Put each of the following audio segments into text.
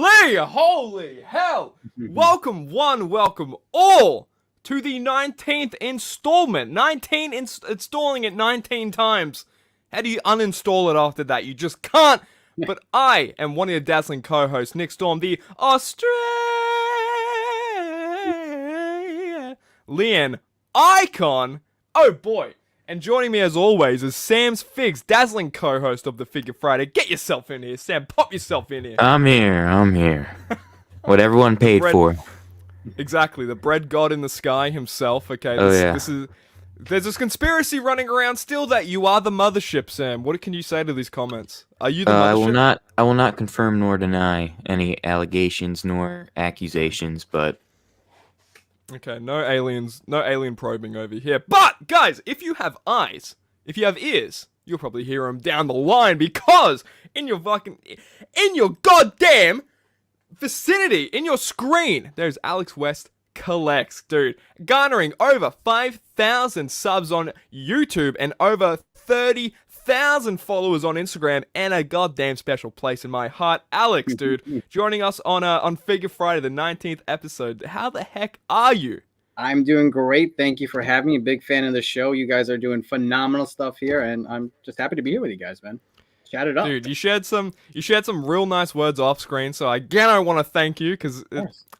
Holy hell! Welcome one, welcome all to the 19th installment. 19 installing it 19 times. How do you uninstall it after that? You just can't. But I am one of your dazzling co-hosts, Nick Storm, the Australian icon. Oh boy. And joining me as always is Sam's Figs, dazzling co-host of the Figure Friday. Get yourself in here, Sam. Pop yourself in here. I'm here. What everyone paid for. Exactly, the bread god in the sky himself. Okay, this is. There's this conspiracy running around still that you are the mothership, Sam. What can you say to these comments? Are you the mothership? I will not confirm nor deny any allegations nor accusations, but okay, no alien probing over here. But guys, if you have eyes, if you have ears, you'll probably hear them down the line because in your goddamn vicinity, in your screen, there's Alex West Collects, dude, garnering over 5,000 subs on YouTube and over 30,000 followers on Instagram and a goddamn special place in my heart. Alex, dude, joining us on Figure Friday, the 19th episode. How the heck are you? I'm doing great. Thank you for having me. Big fan of the show. You guys are doing phenomenal stuff here, and I'm just happy to be here with you guys, man. Chat it up. Dude, you shared some real nice words off screen, so again I want to thank you because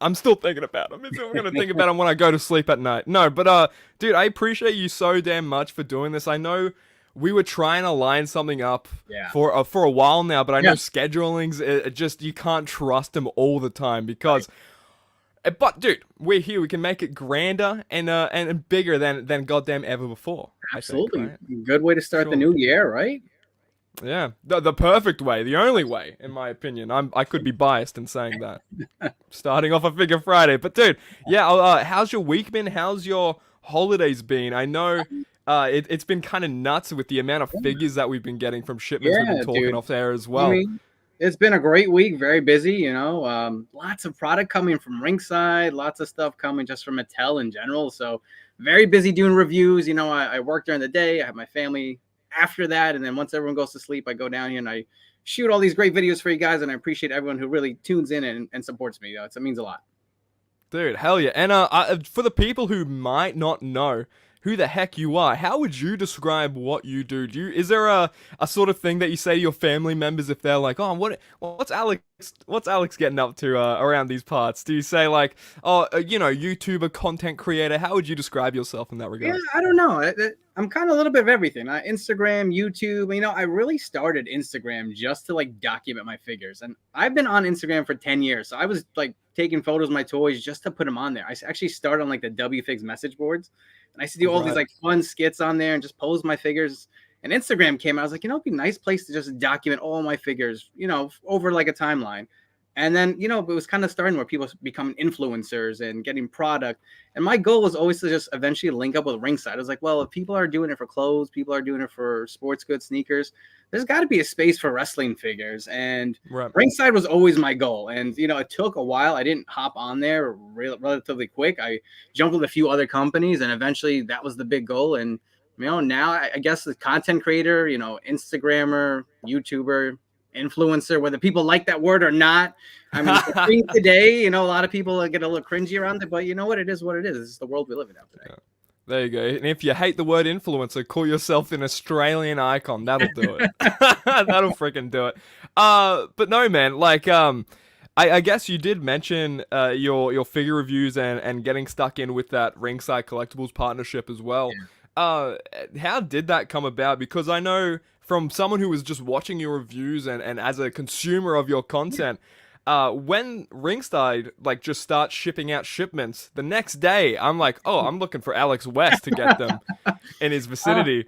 I'm still thinking about them. I'm going to think about them when I go to sleep at night. No, but dude, I appreciate you so damn much for doing this. I know we were trying to line something up for a while now, but I know scheduling's just you can't trust them all the time because. Right. But dude, we're here. We can make it grander and bigger than goddamn ever before. Absolutely, I think, right? Good way to start the new year, right? Yeah, the perfect way, the only way, in my opinion. I could be biased in saying that. Starting off a Figure Friday, but dude, how's your week been? How's your holidays been? I know it's been kind of nuts with the amount of figures that we've been getting from shipments we've been talking off there as well. I mean, it's been a great week, very busy, you know. Lots of product coming from Ringside, lots of stuff coming just from Mattel in general. So very busy doing reviews. You know, I work during the day. I have my family after that, and then once everyone goes to sleep, I go down here and I shoot all these great videos for you guys, and I appreciate everyone who really tunes in and supports me. It means a lot. Dude, hell yeah. And for the people who might not know who the heck you are, how would you describe what you do? Is there a sort of thing that you say to your family members if they're like, oh, what's Alex getting up to around these parts? Do you say like, oh, YouTuber, content creator? How would you describe yourself in that regard? Yeah, I don't know. I'm kind of a little bit of everything. Instagram, YouTube. You know, I really started Instagram just to like document my figures, and I've been on Instagram for 10 years. So I was like taking photos of my toys just to put them on there. I actually started on like the WFigs message boards, and I used to do all these like fun skits on there and just pose my figures. And Instagram came out. I was like, it'd be a nice place to just document all my figures, over like a timeline. And then, it was kind of starting where people become influencers and getting product. And my goal was always to just eventually link up with Ringside. I was like, well, if people are doing it for clothes, people are doing it for sports goods, sneakers, there's got to be a space for wrestling figures. And Ringside was always my goal. And, it took a while. I didn't hop on there relatively quick. I jumped with a few other companies, and eventually that was the big goal. And, now I guess the content creator, Instagrammer, YouTuber, influencer, whether people like that word or not. I mean, today, a lot of people get a little cringy around it, but you know what? It is what it is. It's the world we live in now today. Yeah. There you go. And if you hate the word influencer, call yourself an Australian icon. That'll do it. That'll freaking do it. But no, man, like, I guess you did mention your figure reviews and getting stuck in with that Ringside Collectibles partnership as well. Yeah. How did that come about? Because I know from someone who was just watching your reviews and as a consumer of your content, when Ringside like just starts shipping out shipments, the next day I'm like, oh, I'm looking for Alex West to get them in his vicinity.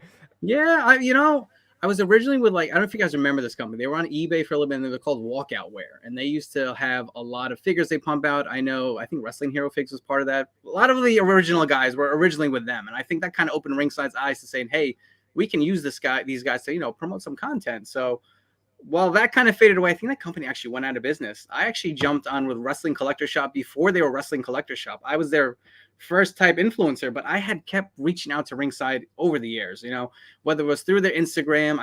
I was originally with I don't know if you guys remember this company. They were on eBay for a little bit, and they were called Walkout Wear, and they used to have a lot of figures they pump out. I think Wrestling Hero Figs was part of that. A lot of the original guys were originally with them, and I think that kind of opened Ringside's eyes to saying, hey, we can use these guys to, promote some content. So while that kind of faded away, I think that company actually went out of business. I actually jumped on with Wrestling Collector Shop before they were Wrestling Collector Shop. I was their first type influencer, but I had kept reaching out to Ringside over the years, whether it was through their Instagram.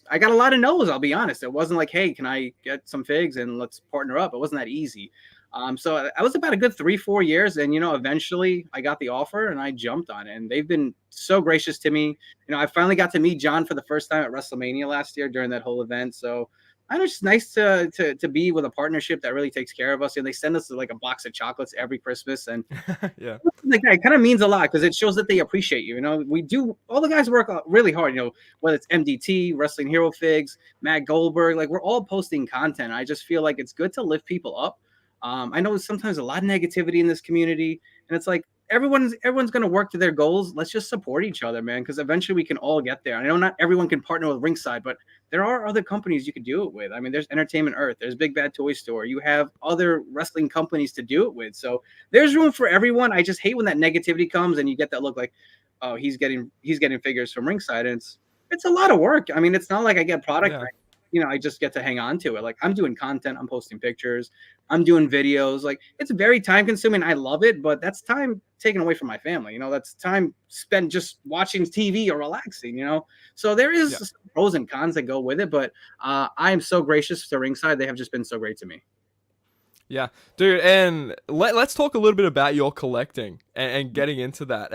I got a lot of no's, I'll be honest. It wasn't like, hey, can I get some figs and let's partner up? It wasn't that easy. So I was about a good 3-4 years, and eventually I got the offer and I jumped on it, and they've been so gracious to me. I finally got to meet John for the first time at WrestleMania last year during that whole event. So I know it's nice to be with a partnership that really takes care of us. And they send us like a box of chocolates every Christmas, and Yeah. like that kind of means a lot because it shows that they appreciate you. We do, all the guys work really hard. Whether it's MDT, Wrestling Hero Figs, Matt Goldberg, like we're all posting content. I just feel like it's good to lift people up. I know sometimes a lot of negativity in this community, and it's like everyone's going to work to their goals. Let's just support each other, man, because eventually we can all get there. I know not everyone can partner with Ringside, but there are other companies you could do it with. I mean, there's Entertainment Earth, there's Big Bad Toy Store. You have other wrestling companies to do it with. So there's room for everyone. I just hate when that negativity comes and you get that look like, oh, he's getting figures from Ringside, and it's a lot of work. I mean, it's not like I get product. Yeah. I just get to hang on to it. Like I'm doing content, I'm posting pictures, I'm doing videos. Like it's very time consuming. I love it, but that's time taken away from my family. That's time spent just watching TV or relaxing, So there is some pros and cons that go with it, but I am so gracious to Ringside. They have just been so great to me. Yeah, dude, and let's talk a little bit about your collecting and getting into that,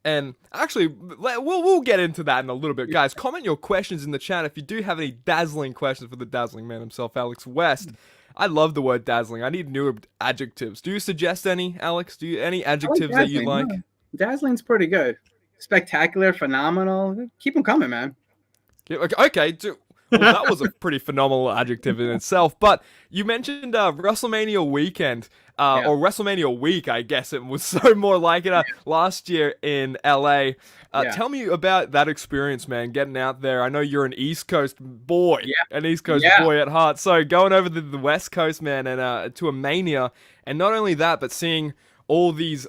and actually we'll get into that in a little bit, guys. Comment your questions in the chat if you do have any dazzling questions for the dazzling man himself, Alex West. I love the word dazzling. I need new adjectives. Do you suggest any, Alex? Any adjectives that you like? Dazzling's pretty good. Spectacular, phenomenal. Keep them coming, man. Okay, dude. Well, that was a pretty phenomenal adjective in itself. But you mentioned WrestleMania weekend, or WrestleMania week, I guess it was so more like it, last year in LA. Tell me about that experience, man, getting out there. I know you're an East Coast boy, an East Coast boy at heart. So going over the West Coast, man, and to a Mania. And not only that, but seeing all these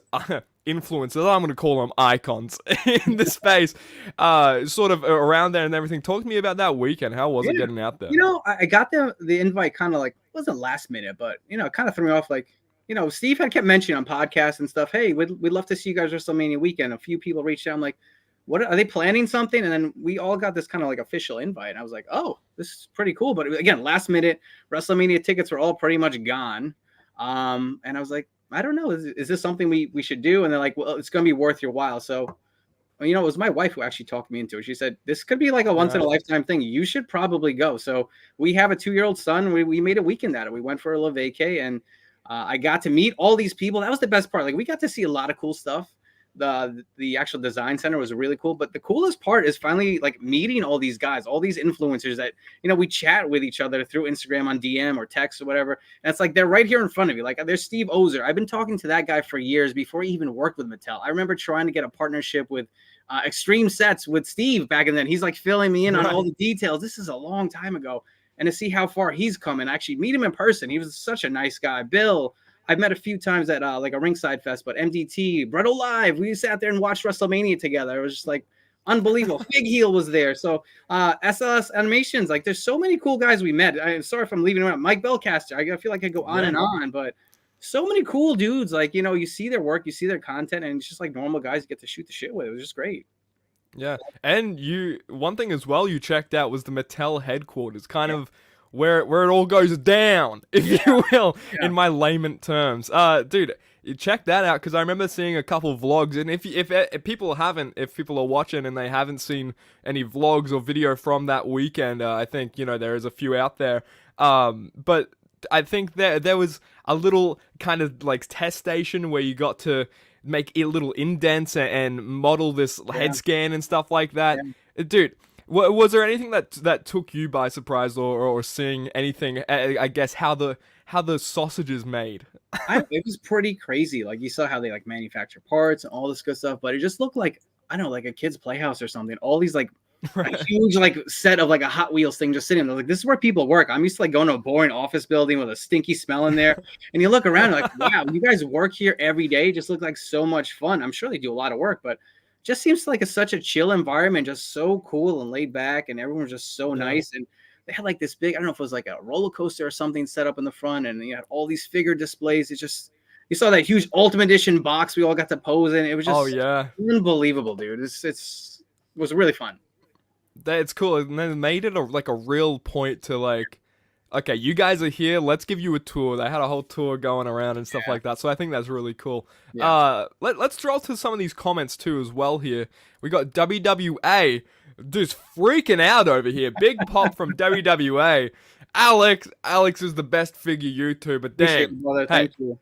influencers, I'm going to call them icons in the space, sort of around there and everything. Talk to me about that weekend. How was it getting out there? I got the invite kind of like, it wasn't last minute, but it kind of threw me off. Like, Steve had kept mentioning on podcasts and stuff, hey, we'd love to see you guys WrestleMania weekend. A few people reached out. I'm like, what are they planning something? And then we all got this kind of like official invite. And I was like, oh, this is pretty cool. But again, last minute, WrestleMania tickets were all pretty much gone. And I was like, I don't know. Is this something we should do? And they're like, well, it's going to be worth your while. So, it was my wife who actually talked me into it. She said, this could be like a once in a lifetime thing. You should probably go. So we have a 2-year-old son. We made a weekend out of it. We went for a little vacay, and I got to meet all these people. That was the best part. Like we got to see a lot of cool stuff. The actual design center was really cool, but the coolest part is finally like meeting all these guys, all these influencers that we chat with each other through Instagram on DM or text or whatever, and it's like they're right here in front of you. Like there's Steve Ozer. I've been talking to that guy for years before he even worked with Mattel. I remember trying to get a partnership with Extreme Sets with Steve back in then. He's like filling me in on all the details. This is a long time ago, and to see how far he's come and actually meet him in person, he was such a nice guy. Bill, I've met a few times at like a Ringside Fest, but MDT, Brett Live, we sat there and watched WrestleMania together. It was just like unbelievable. Fig Heel was there. So SLS Animations, like there's so many cool guys we met. I'm sorry if I'm leaving them out. Mike Bellcaster, I feel like I go on and on, but so many cool dudes. Like, you see their work, you see their content, and it's just like normal guys get to shoot the shit with. It was just great. Yeah. And one thing as well you checked out was the Mattel headquarters, kind of where it all goes down, if you will, in my layman terms. Dude, you check that out, because I remember seeing a couple vlogs, and if people are watching and they haven't seen any vlogs or video from that weekend, I think there is a few out there. But I think there was a little kind of like test station where you got to make little indents and model this head scan and stuff like that. Dude, was there anything that took you by surprise, or seeing anything? I guess how the sausage is made. It was pretty crazy. Like you saw how they like manufacture parts and all this good stuff, but it just looked like, I don't know, like a kid's playhouse or something. All these like a huge like set of like a Hot Wheels thing just sitting there. Like this is where people work. I'm used to like going to a boring office building with a stinky smell in there, and you look around like, wow, you guys work here every day. It just look like so much fun. I'm sure they do a lot of work, but just seems like such a chill environment, just so cool and laid back, and everyone was just so nice. And they had like this big, I don't know if it was like a roller coaster or something set up in the front, and you had all these figure displays. It you saw that huge Ultimate Edition box we all got to pose in. It was just Oh yeah, unbelievable, dude. It was really fun. it's cool. And they made it like a real point to like, okay, you guys are here. Let's give you a tour. They had a whole tour going around and stuff like that. So I think that's really cool. Yeah. Let's draw to some of these comments too as well here. We got WWA just freaking out over here. Big pop from WWA. Alex is the best figure YouTuber. Appreciate Damn. it, brother. Hey, Thank you.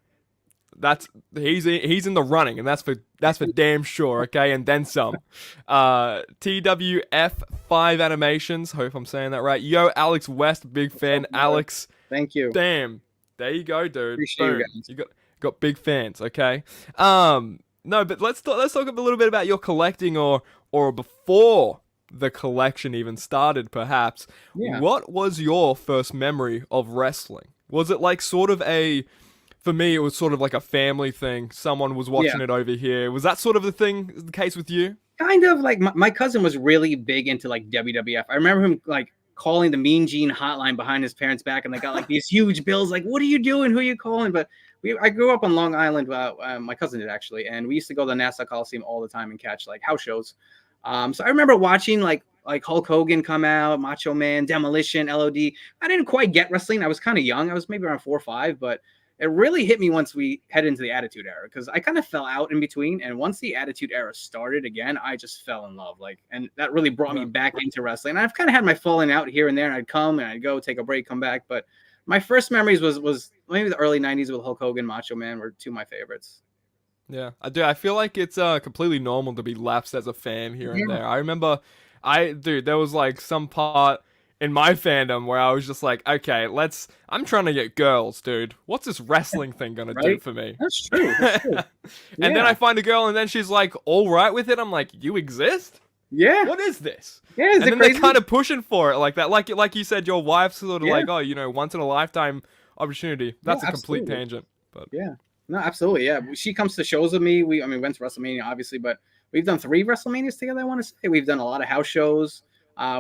he's in the running, and that's for damn sure. Okay, and then some. TWF5 Animations. Hope I'm saying that right. Yo, Alex West, big fan. Alex, Thank you. damn, there you go, dude. Appreciate you Boom. guys. You got big fans. Okay. No, but let's talk a little bit about your collecting or before the collection even started, perhaps. Yeah. What was your first memory of wrestling? Was it like sort of for me, it was sort of like a family thing. Someone was watching it over here. Was that sort of the case with you? Kind of like my cousin was really big into like WWF. I remember him like calling the Mean Gene hotline behind his parents' back, and they got like these huge bills. Like, what are you doing? Who are you calling? But I grew up on Long Island. My cousin did actually, and we used to go to the Nassau Coliseum all the time and catch like house shows. So I remember watching like Hulk Hogan come out, Macho Man, Demolition, LOD. I didn't quite get wrestling. I was kind of young. I was maybe around 4 or 5, but it really hit me once we head into the Attitude Era, because I kind of fell out in between. And once the Attitude Era started again, I just fell in love. And that really brought me back into wrestling. And I've kind of had my falling out here and there, and I'd come and I'd go take a break, come back. But my first memories was maybe the early 90s with Hulk Hogan, Macho Man were two of my favorites. Yeah, I do. I feel like it's completely normal to be lapsed as a fan here and there. I remember, there was like some part in my fandom where I was just like, okay, I'm trying to get girls, dude. What's this wrestling thing gonna do for me? That's true. That's true. And then I find a girl, and then she's like, all right with it. I'm like, you exist? Yeah. What is this? Yeah, and then they're kind of pushing for it like that. Like you said, your wife's sort of like, oh, once in a lifetime opportunity. That's a complete tangent. But yeah. No, absolutely. Yeah. She comes to shows with me. We went to WrestleMania, obviously, but we've done 3 WrestleManias together, I want to say. We've done a lot of house shows.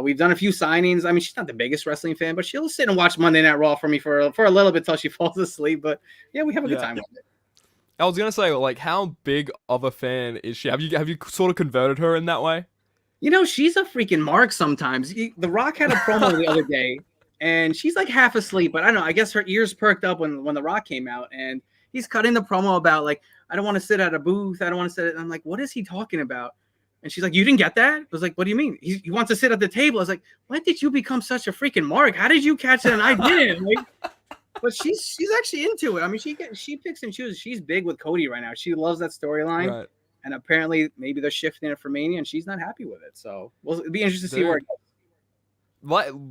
We've done a few signings. I mean, she's not the biggest wrestling fan, but she'll sit and watch Monday Night Raw for me for a little bit till she falls asleep. But yeah, we have a good time with it. I was gonna say, like, how big of a fan is she? Have you sort of converted her in that way? She's a freaking mark sometimes. The Rock had a promo the other day, and she's like half asleep, but I don't know. I guess her ears perked up when The Rock came out, and he's cutting the promo about like, I don't want to sit at a booth. I don't want to sit. And I'm like, what is he talking about? And she's like, you didn't get that? I was like, what do you mean? He wants to sit at the table. I was like, when did you become such a freaking mark? How did you catch it and I didn't? But she's actually into it. I mean, she picks and chooses. She's big with Cody right now. She loves that storyline. Right. And apparently maybe they're shifting it for Mania, and she's not happy with it. So it'll be interesting to see where it goes.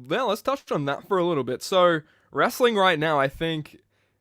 Well, let's touch on that for a little bit. So wrestling right now, I think,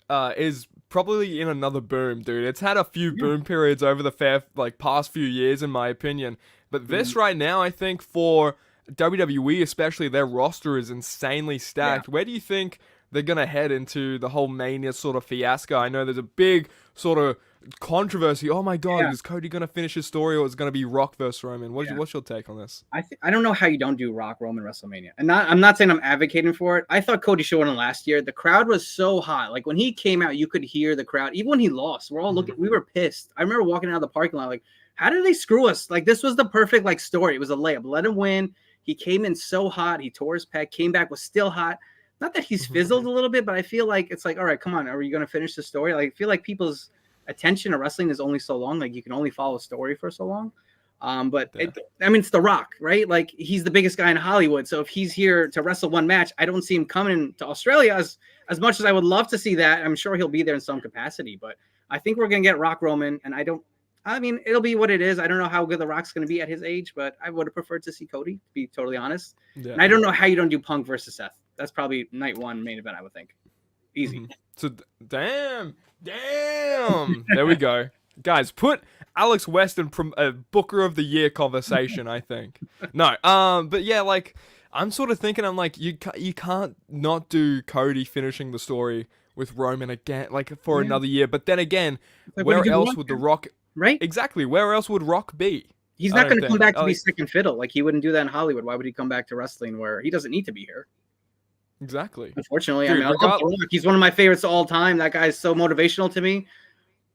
is probably in another boom, dude. It's had a few boom periods over the past few years, in my opinion. But this right now, I think for WWE especially, their roster is insanely stacked. Where do you think they're gonna head into the whole Mania sort of fiasco? I know there's a big sort of controversy. Oh my God, is Cody gonna finish his story, or is it gonna be Rock versus Roman? What's your take on this? I don't know how you don't do Rock Roman WrestleMania, and I'm not saying I'm advocating for it. I thought Cody should win last year. The crowd was so hot. Like when he came out, you could hear the crowd. Even when he lost, we're all looking. We were pissed. I remember walking out of the parking lot like, how did they screw us? Like this was the perfect story. It was a layup. Let him win. He came in so hot. He tore his pec. Came back, was still hot. Not that he's fizzled a little bit, but I feel like it's like, all right, come on, are you gonna finish the story? Like I feel like people's attention to wrestling is only so long. Like you can only follow a story for so long. It's The Rock, right? Like he's the biggest guy in Hollywood. So if he's here to wrestle one match, I don't see him coming to Australia as much as I would love to see that. I'm sure he'll be there in some capacity, but I think we're going to get Rock Roman. And it'll be what it is. I don't know how good The Rock's going to be at his age, but I would have preferred to see Cody, to be totally honest. Yeah. And I don't know how you don't do Punk versus Seth. That's probably night 1 main event, I would think. Easy. So damn. There we go. Guys, put Alex West in Booker of the Year conversation, I think. No, but yeah, like, I'm sort of thinking, I'm like, you can't not do Cody finishing the story with Roman again, like, for another year. But then again, where else would The Rock... Right? Exactly, where else would Rock be? He's not going to come back to be second fiddle. Like, he wouldn't do that in Hollywood. Why would he come back to wrestling where he doesn't need to be here? Exactly. Unfortunately, dude, I love The Rock. He's one of my favorites of all time. That guy is so motivational to me.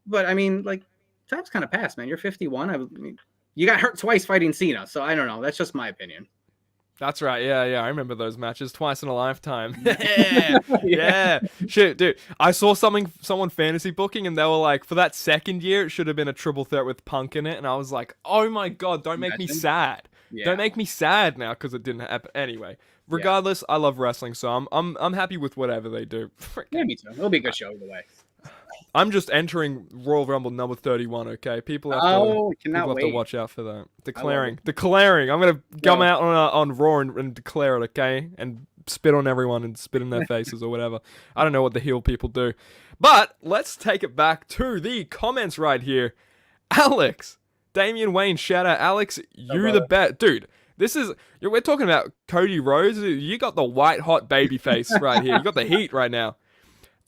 but I mean, like, time's kind of passed, man. You're 51. I mean, you got hurt twice fighting Cena, so I don't know. That's just my opinion. That's right. Yeah, yeah. I remember those matches twice in a lifetime. Yeah, yeah. Shit, dude. I saw someone fantasy booking, and they were like, for that second year, it should have been a triple threat with Punk in it. And I was like, oh my god, don't make me Imagine. sad. Yeah. Don't make me sad now because it didn't happen. Anyway, Yeah. regardless, I love wrestling, so I'm happy with whatever they do. Yeah, me too. It'll be a good show either way. I'm just entering Royal Rumble number 31. Okay, people have to. Oh, cannot People have to wait. watch out for that. Declaring. I'm gonna come Go. out on Raw and declare it, okay? And spit on everyone and spit in their faces or whatever. I don't know what the heel people do. But let's take it back to the comments right here. Alex, Damian Wayne, shout out. Alex, you the best. Dude, we're talking about Cody Rhodes. You got the white hot baby face right here. You got the heat right now.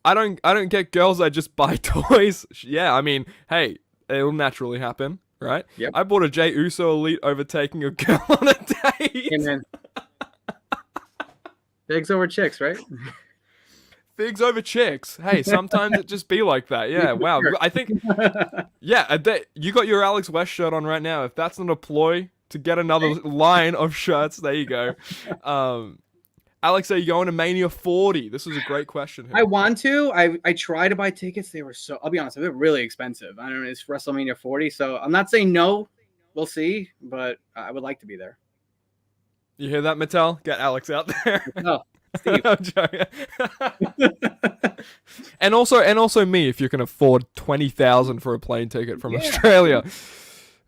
I don't get girls that just buy toys. Yeah, I mean, hey, it'll naturally happen, right? Yep. I bought a Jey Uso Elite overtaking a girl on a date. Hey, man. Bigs over chicks, right? Figs over chicks. Hey, sometimes it just be like that. Yeah, wow. I think, yeah, you got your Alex West shirt on right now. If that's not a ploy to get another line of shirts, there you go. Alex, are you going to Mania 40? This is a great question here. I want to. I tried to buy tickets. They were I'll be honest, they're really expensive. I don't know. It's WrestleMania 40, so I'm not saying no. We'll see, but I would like to be there. You hear that, Mattel? Get Alex out there. Oh, Steve. I'm joking. and also me, if you can afford 20,000 for a plane ticket from Australia.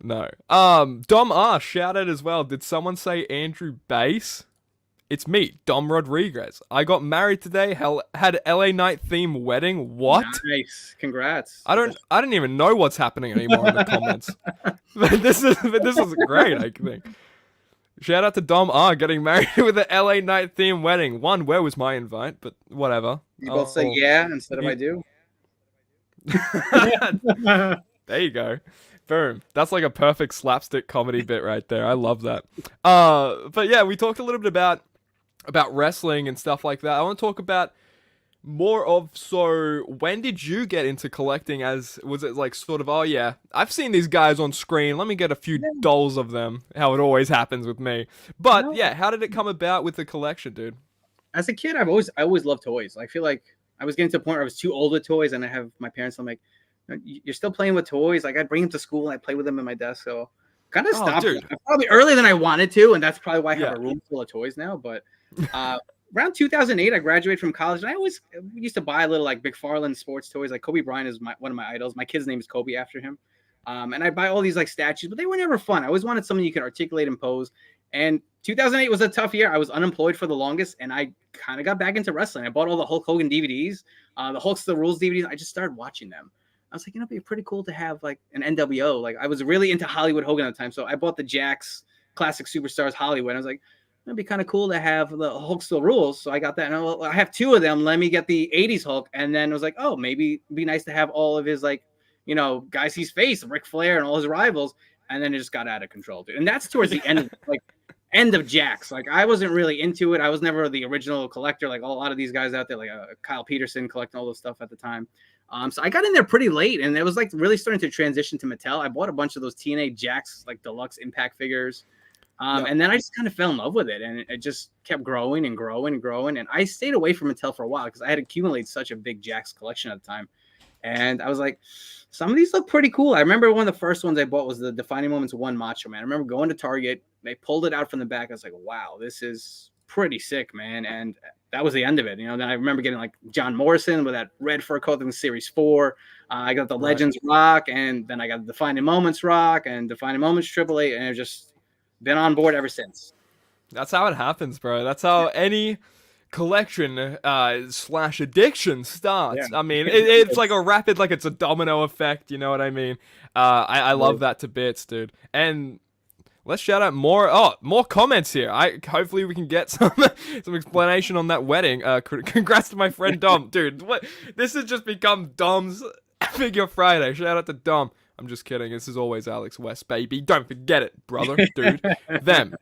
No. Dom R shouted as well. Did someone say Andrew Bass? It's me, Dom Rodriguez. I got married today. Had LA Knight theme wedding. What? Nice. Congrats. I don't even know what's happening anymore in the comments. but this is great, I think. Shout out to Dom R getting married with an LA Knight theme wedding. One, where was my invite? But whatever. You both say yeah instead of I do. There you go. Boom. That's like a perfect slapstick comedy bit right there. I love that. But yeah, we talked a little bit about wrestling and stuff like that. I want to talk about more of, so when did you get into collecting? Was it like sort of, oh yeah, I've seen these guys on screen, let me get a few dolls of them, how it always happens with me. But yeah, how did it come about with the collection, dude? As a kid, I always loved toys. I feel like I was getting to a point where I was too old with toys, and I have my parents, I'm like, you're still playing with toys. Like, I'd bring them to school and I'd play with them in my desk. So kind of stopped. Probably earlier than I wanted to, and that's probably why I have a room full of toys now. But around 2008, I graduated from college, and I always used to buy little like McFarlane sports toys. Like Kobe Bryant is one of my idols. My kid's name is Kobe after him. And I buy all these like statues, but they were never fun. I always wanted something you could articulate and pose. And 2008 was a tough year. I was unemployed for the longest, and I kind of got back into wrestling. I bought all the Hulk Hogan DVDs, the Hulk's the Rules DVDs. I just started watching them. I was like, it'd be pretty cool to have like an NWO. Like, I was really into Hollywood Hogan at the time, so I bought the Jakks Classic Superstars Hollywood. I was like, it'd be kind of cool to have the Hulk Still Rules. So I got that. And I have two of them. Let me get the 80s Hulk. And then it was like, oh, maybe it'd be nice to have all of his, like, guys he's faced, Ric Flair and all his rivals. And then it just got out of control, dude. And that's towards the end of Jakks. Like, I wasn't really into it. I was never the original collector. Like a lot of these guys out there, like Kyle Peterson collecting all this stuff at the time. So I got in there pretty late, and it was like really starting to transition to Mattel. I bought a bunch of those TNA Jakks, like deluxe Impact figures. And then I just kind of fell in love with it, and it just kept growing and growing and growing. And I stayed away from Mattel for a while because I had accumulated such a big Jakks collection at the time. And I was like, some of these look pretty cool. I remember one of the first ones I bought was the Defining Moments 1 Macho Man. I remember going to Target. They pulled it out from the back. I was like, wow, this is pretty sick, man. And that was the end of it. Then I remember getting like John Morrison with that red fur coat in Series 4. I got the Legends Rock, and then I got the Defining Moments Rock and Defining Moments Triple H, and it just been on board ever since. That's how it happens, bro. That's how any collection slash addiction starts. Yeah. I mean, it's like a rapid, like it's a domino effect. You know what I mean? I love that to bits, dude. And let's shout out more comments here. Hopefully we can get some explanation on that wedding. Congrats to my friend Dom, dude. What? This has just become Dom's Figure Friday. Shout out to Dom. I'm just kidding. This is always Alex West, baby. Don't forget it, brother, dude. Them.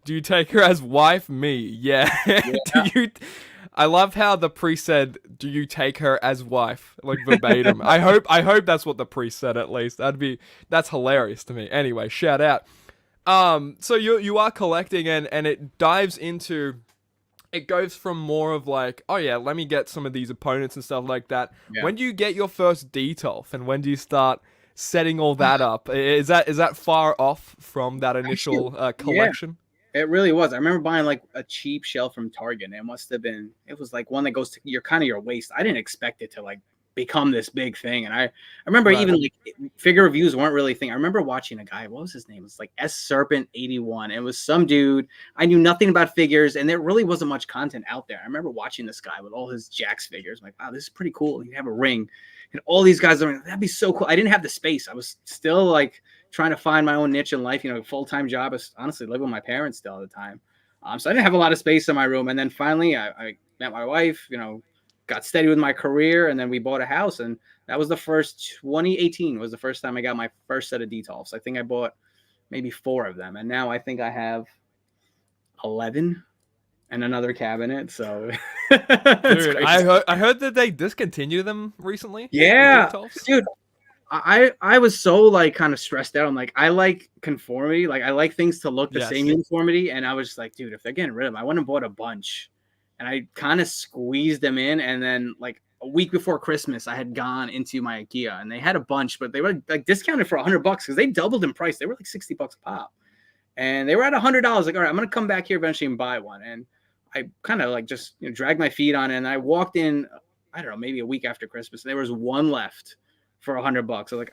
Do you take her as wife? Me. Yeah. Do you? I love how the priest said, "Do you take her as wife?" Like verbatim. I hope that's what the priest said at least. That's hilarious to me. Anyway, shout out. So you are collecting and it dives into. It goes from more of like, oh yeah, let me get some of these opponents and stuff like that. Yeah. When do you get your first Detolf, and when do you start setting all that up? Is that far off from that initial collection? It really was. I remember buying like a cheap shell from Target. And it was like one that goes to your waist. I didn't expect it to like become this big thing. And I remember Right. even like figure reviews weren't really a thing. I remember watching a guy, what was his name? It was like S Serpent 81. It was some dude. I knew nothing about figures, and there really wasn't much content out there. I remember watching this guy with all his Jax figures. I'm like, wow, this is pretty cool. You have a ring. And all these guys are like, that'd be so cool. I didn't have the space. I was still like trying to find my own niche in life, full-time job. I honestly lived with my parents still at the time. So I didn't have a lot of space in my room. And then finally I met my wife, got steady with my career, and then we bought a house. And that was 2018 was the first time I got my first set of Detolfs. I think I bought maybe 4 of them. And now I think I have 11 and another cabinet. So Dude, I heard that they discontinued them recently. Yeah, the Detolfs? dude. I was so like kind of stressed out. I'm like, I like conformity. Like I like things to look the Yes. same uniformity. And I was just like, dude, if they're getting rid of them, I went and bought a bunch. And I kind of squeezed them in. And then like a week before Christmas, I had gone into my IKEA and they had a bunch, but they were like discounted for $100 because they doubled in price. They were like $60 a pop. And they were at $100. Like, all right, I'm gonna come back here eventually and buy one. And I kind of like just dragged my feet on it. And I walked in, I don't know, maybe a week after Christmas, and there was one left for $100. I was like,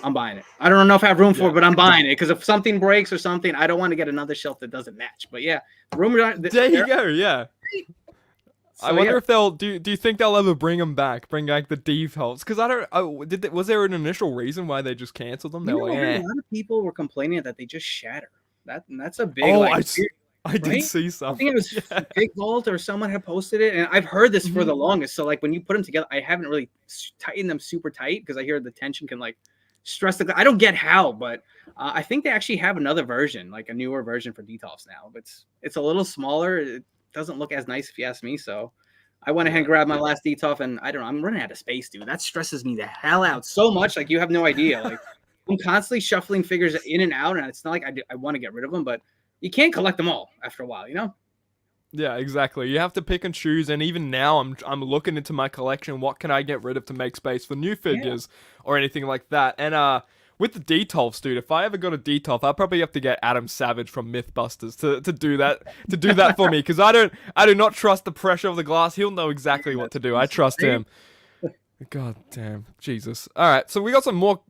I'm buying it. I don't know if I have room for it, but I'm buying it because if something breaks or something, I don't want to get another shelf that doesn't match. But yeah, There you go. Yeah. So, I wonder yeah. if they'll do. Do you think they'll ever bring back the Detolfs? Because I don't. Was there an initial reason why they just canceled them? They were like, A eh. lot of people were complaining that they just shatter. That's a big. Oh, like, I did right? see I something. think it was Yeah. Big Vault or someone had posted it, and I've heard this for Mhm. the longest. So like when you put them together, I haven't really tightened them super tight because I hear the tension can like stress the. I don't get how, but I think they actually have another version, like a newer version for Detolfs now. But it's a little smaller. It doesn't look as nice if you ask me. So I went ahead and grabbed my last Detolf, and I don't know. I'm running out of space, dude. That stresses me the hell out so much. Like you have no idea. Like I'm constantly shuffling figures in and out, and it's not like I want to get rid of them, but you can't collect them all after a while, Yeah, exactly. You have to pick and choose, and even now, I'm looking into my collection. What can I get rid of to make space for new figures or anything like that? And with the Detolfs, dude, if I ever got a Detolf, I'll probably have to get Adam Savage from MythBusters to do that for me, because I do not trust the pressure of the glass. He'll know exactly what to do. I trust him. God damn, Jesus. All right, so we got some more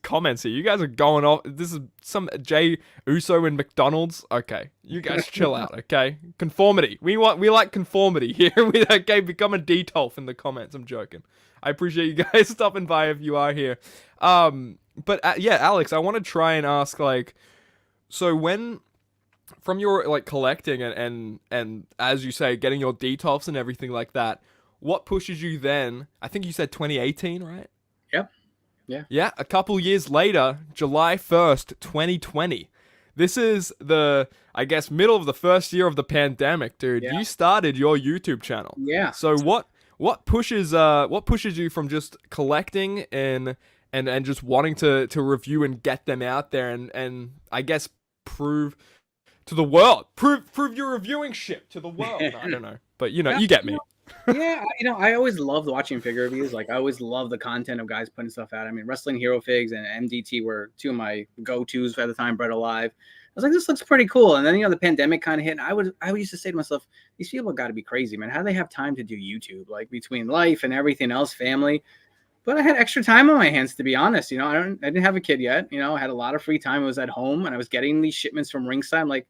comments here. You guys are going off. This is some Jay Uso and McDonald's. Okay, you guys chill out. Okay, conformity. We like conformity here. Okay, become a Detolf in the comments. I'm joking. I appreciate you guys stopping by if you are here. But yeah, Alex, I want to try and ask like, so when from your like collecting and as you say, getting your Detolfs and everything like that, what pushes you then? I think you said 2018, right? Yep. Yeah, a couple years later, July 1st, 2020. This is I guess, middle of the first year of the pandemic, dude. Yeah. You started your YouTube channel. Yeah. So what pushes you from just collecting and just wanting to review and get them out there and I guess prove to the world, prove your reviewing shit to the world. I don't know, but you get me. Yeah, I always loved watching figure reviews. Like I always loved the content of guys putting stuff out. I mean, Wrestling Hero Figs and MDT were two of my go-tos at the time, Bread Alive. I was like, this looks pretty cool. And then, the pandemic kind of hit, and I used to say to myself, these people got to be crazy, man. How do they have time to do YouTube? Like between life and everything else, family. But I had extra time on my hands, to be honest. I didn't have a kid yet. I had a lot of free time. I was at home and I was getting these shipments from Ringside. I'm like,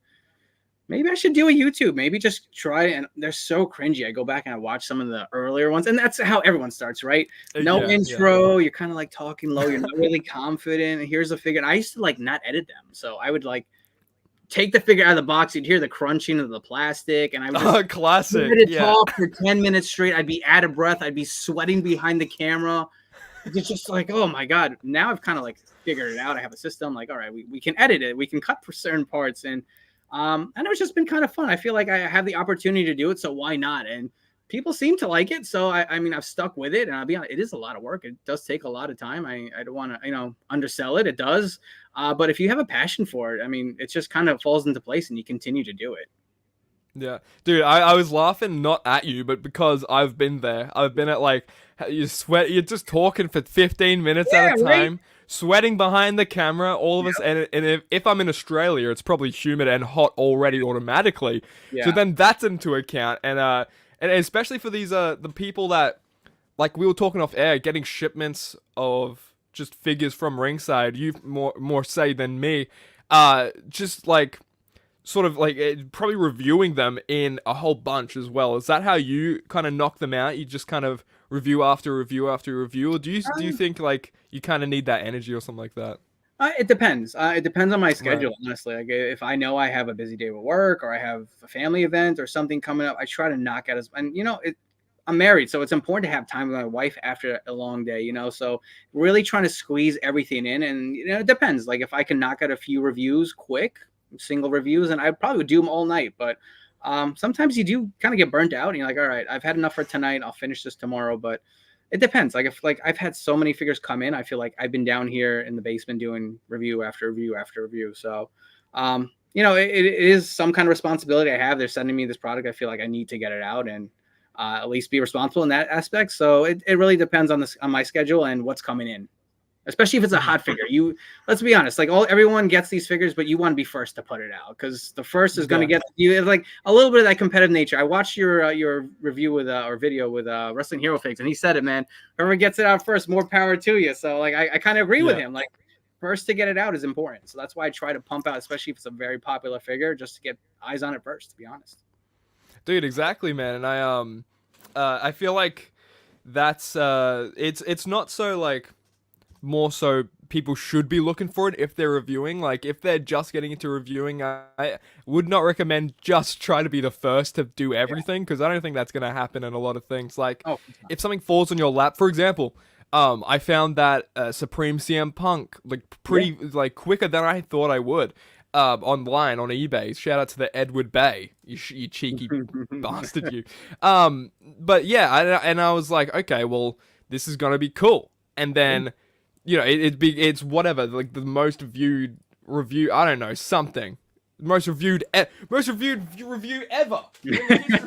maybe I should do a YouTube. Maybe just try it. And they're so cringy. I go back and I watch some of the earlier ones. And that's how everyone starts, right? No intro. You're kind of like talking low. You're not really confident. And here's a figure. And I used to like not edit them. So I would like take the figure out of the box. You'd hear the crunching of the plastic. And I would just classic. talk for 10 minutes straight. I'd be out of breath. I'd be sweating behind the camera. It's just like, oh my God. Now I've kind of like figured it out. I have a system like, all right, we can edit it. We can cut for certain parts. And it's just been kind of fun. I feel like I have the opportunity to do it, so why not? And people seem to like it. So I mean, I've stuck with it, and I'll be honest, it is a lot of work. It does take a lot of time. I don't want to, undersell it. It does. But if you have a passion for it, I mean, it just kind of falls into place and you continue to do it. Yeah, dude, I was laughing not at you, but because I've been there. I've been at like you're just talking for 15 minutes at a right? time, sweating behind the camera. All of us, and if I'm in Australia, it's probably humid and hot already automatically. So Yeah. then that's into account, and especially for these the people that, like we were talking off air, getting shipments of just figures from ringside. You've more say than me. Just like sort of like probably reviewing them in a whole bunch as well. Is that how you kind of knock them out? You just kind of review after review after review, or do you think like you kind of need that energy or something like that? It depends. It depends on my Right. schedule, honestly. Like if I know I have a busy day with work or I have a family event or something coming up, I try to knock out and I'm married, so it's important to have time with my wife after a long day, so really trying to squeeze everything in. And it depends. Like if I can knock out a few reviews quick, single reviews, and I probably would do them all night. But sometimes you do kind of get burnt out and you're like, all right, I've had enough for tonight, I'll finish this tomorrow. But it depends. Like if I've had so many figures come in, I feel like I've been down here in the basement doing review after review after review. So it is some kind of responsibility I have. They're sending me this product, I feel like I need to get it out and at least be responsible in that aspect. So it really depends on my schedule and what's coming in, especially if it's a hot figure. Let's be honest, like everyone gets these figures, but you want to be first to put it out because the first is going to get you. It's like a little bit of that competitive nature. I watched your review with or video with Wrestling Hero Figs, and he said it, man. Whoever gets it out first, more power to you. So like I kind of agree with him. Like first to get it out is important. So that's why I try to pump out, especially if it's a very popular figure, just to get eyes on it first. To be honest. Dude, exactly, man. And I feel like that's it's not so like more so people should be looking for it if they're reviewing. Like if they're just getting into reviewing, I would not recommend just try to be the first to do everything because I don't think that's gonna happen in a lot of things. Like if something falls on your lap, for example, I found that Supreme CM Punk like pretty like quicker than I thought I would. Online on eBay. Shout out to the Edward Bay, you cheeky bastard, you. But yeah, I was like, okay, well, this is gonna be cool. And then, it's whatever, like the most viewed review. I don't know, something. Most reviewed review ever.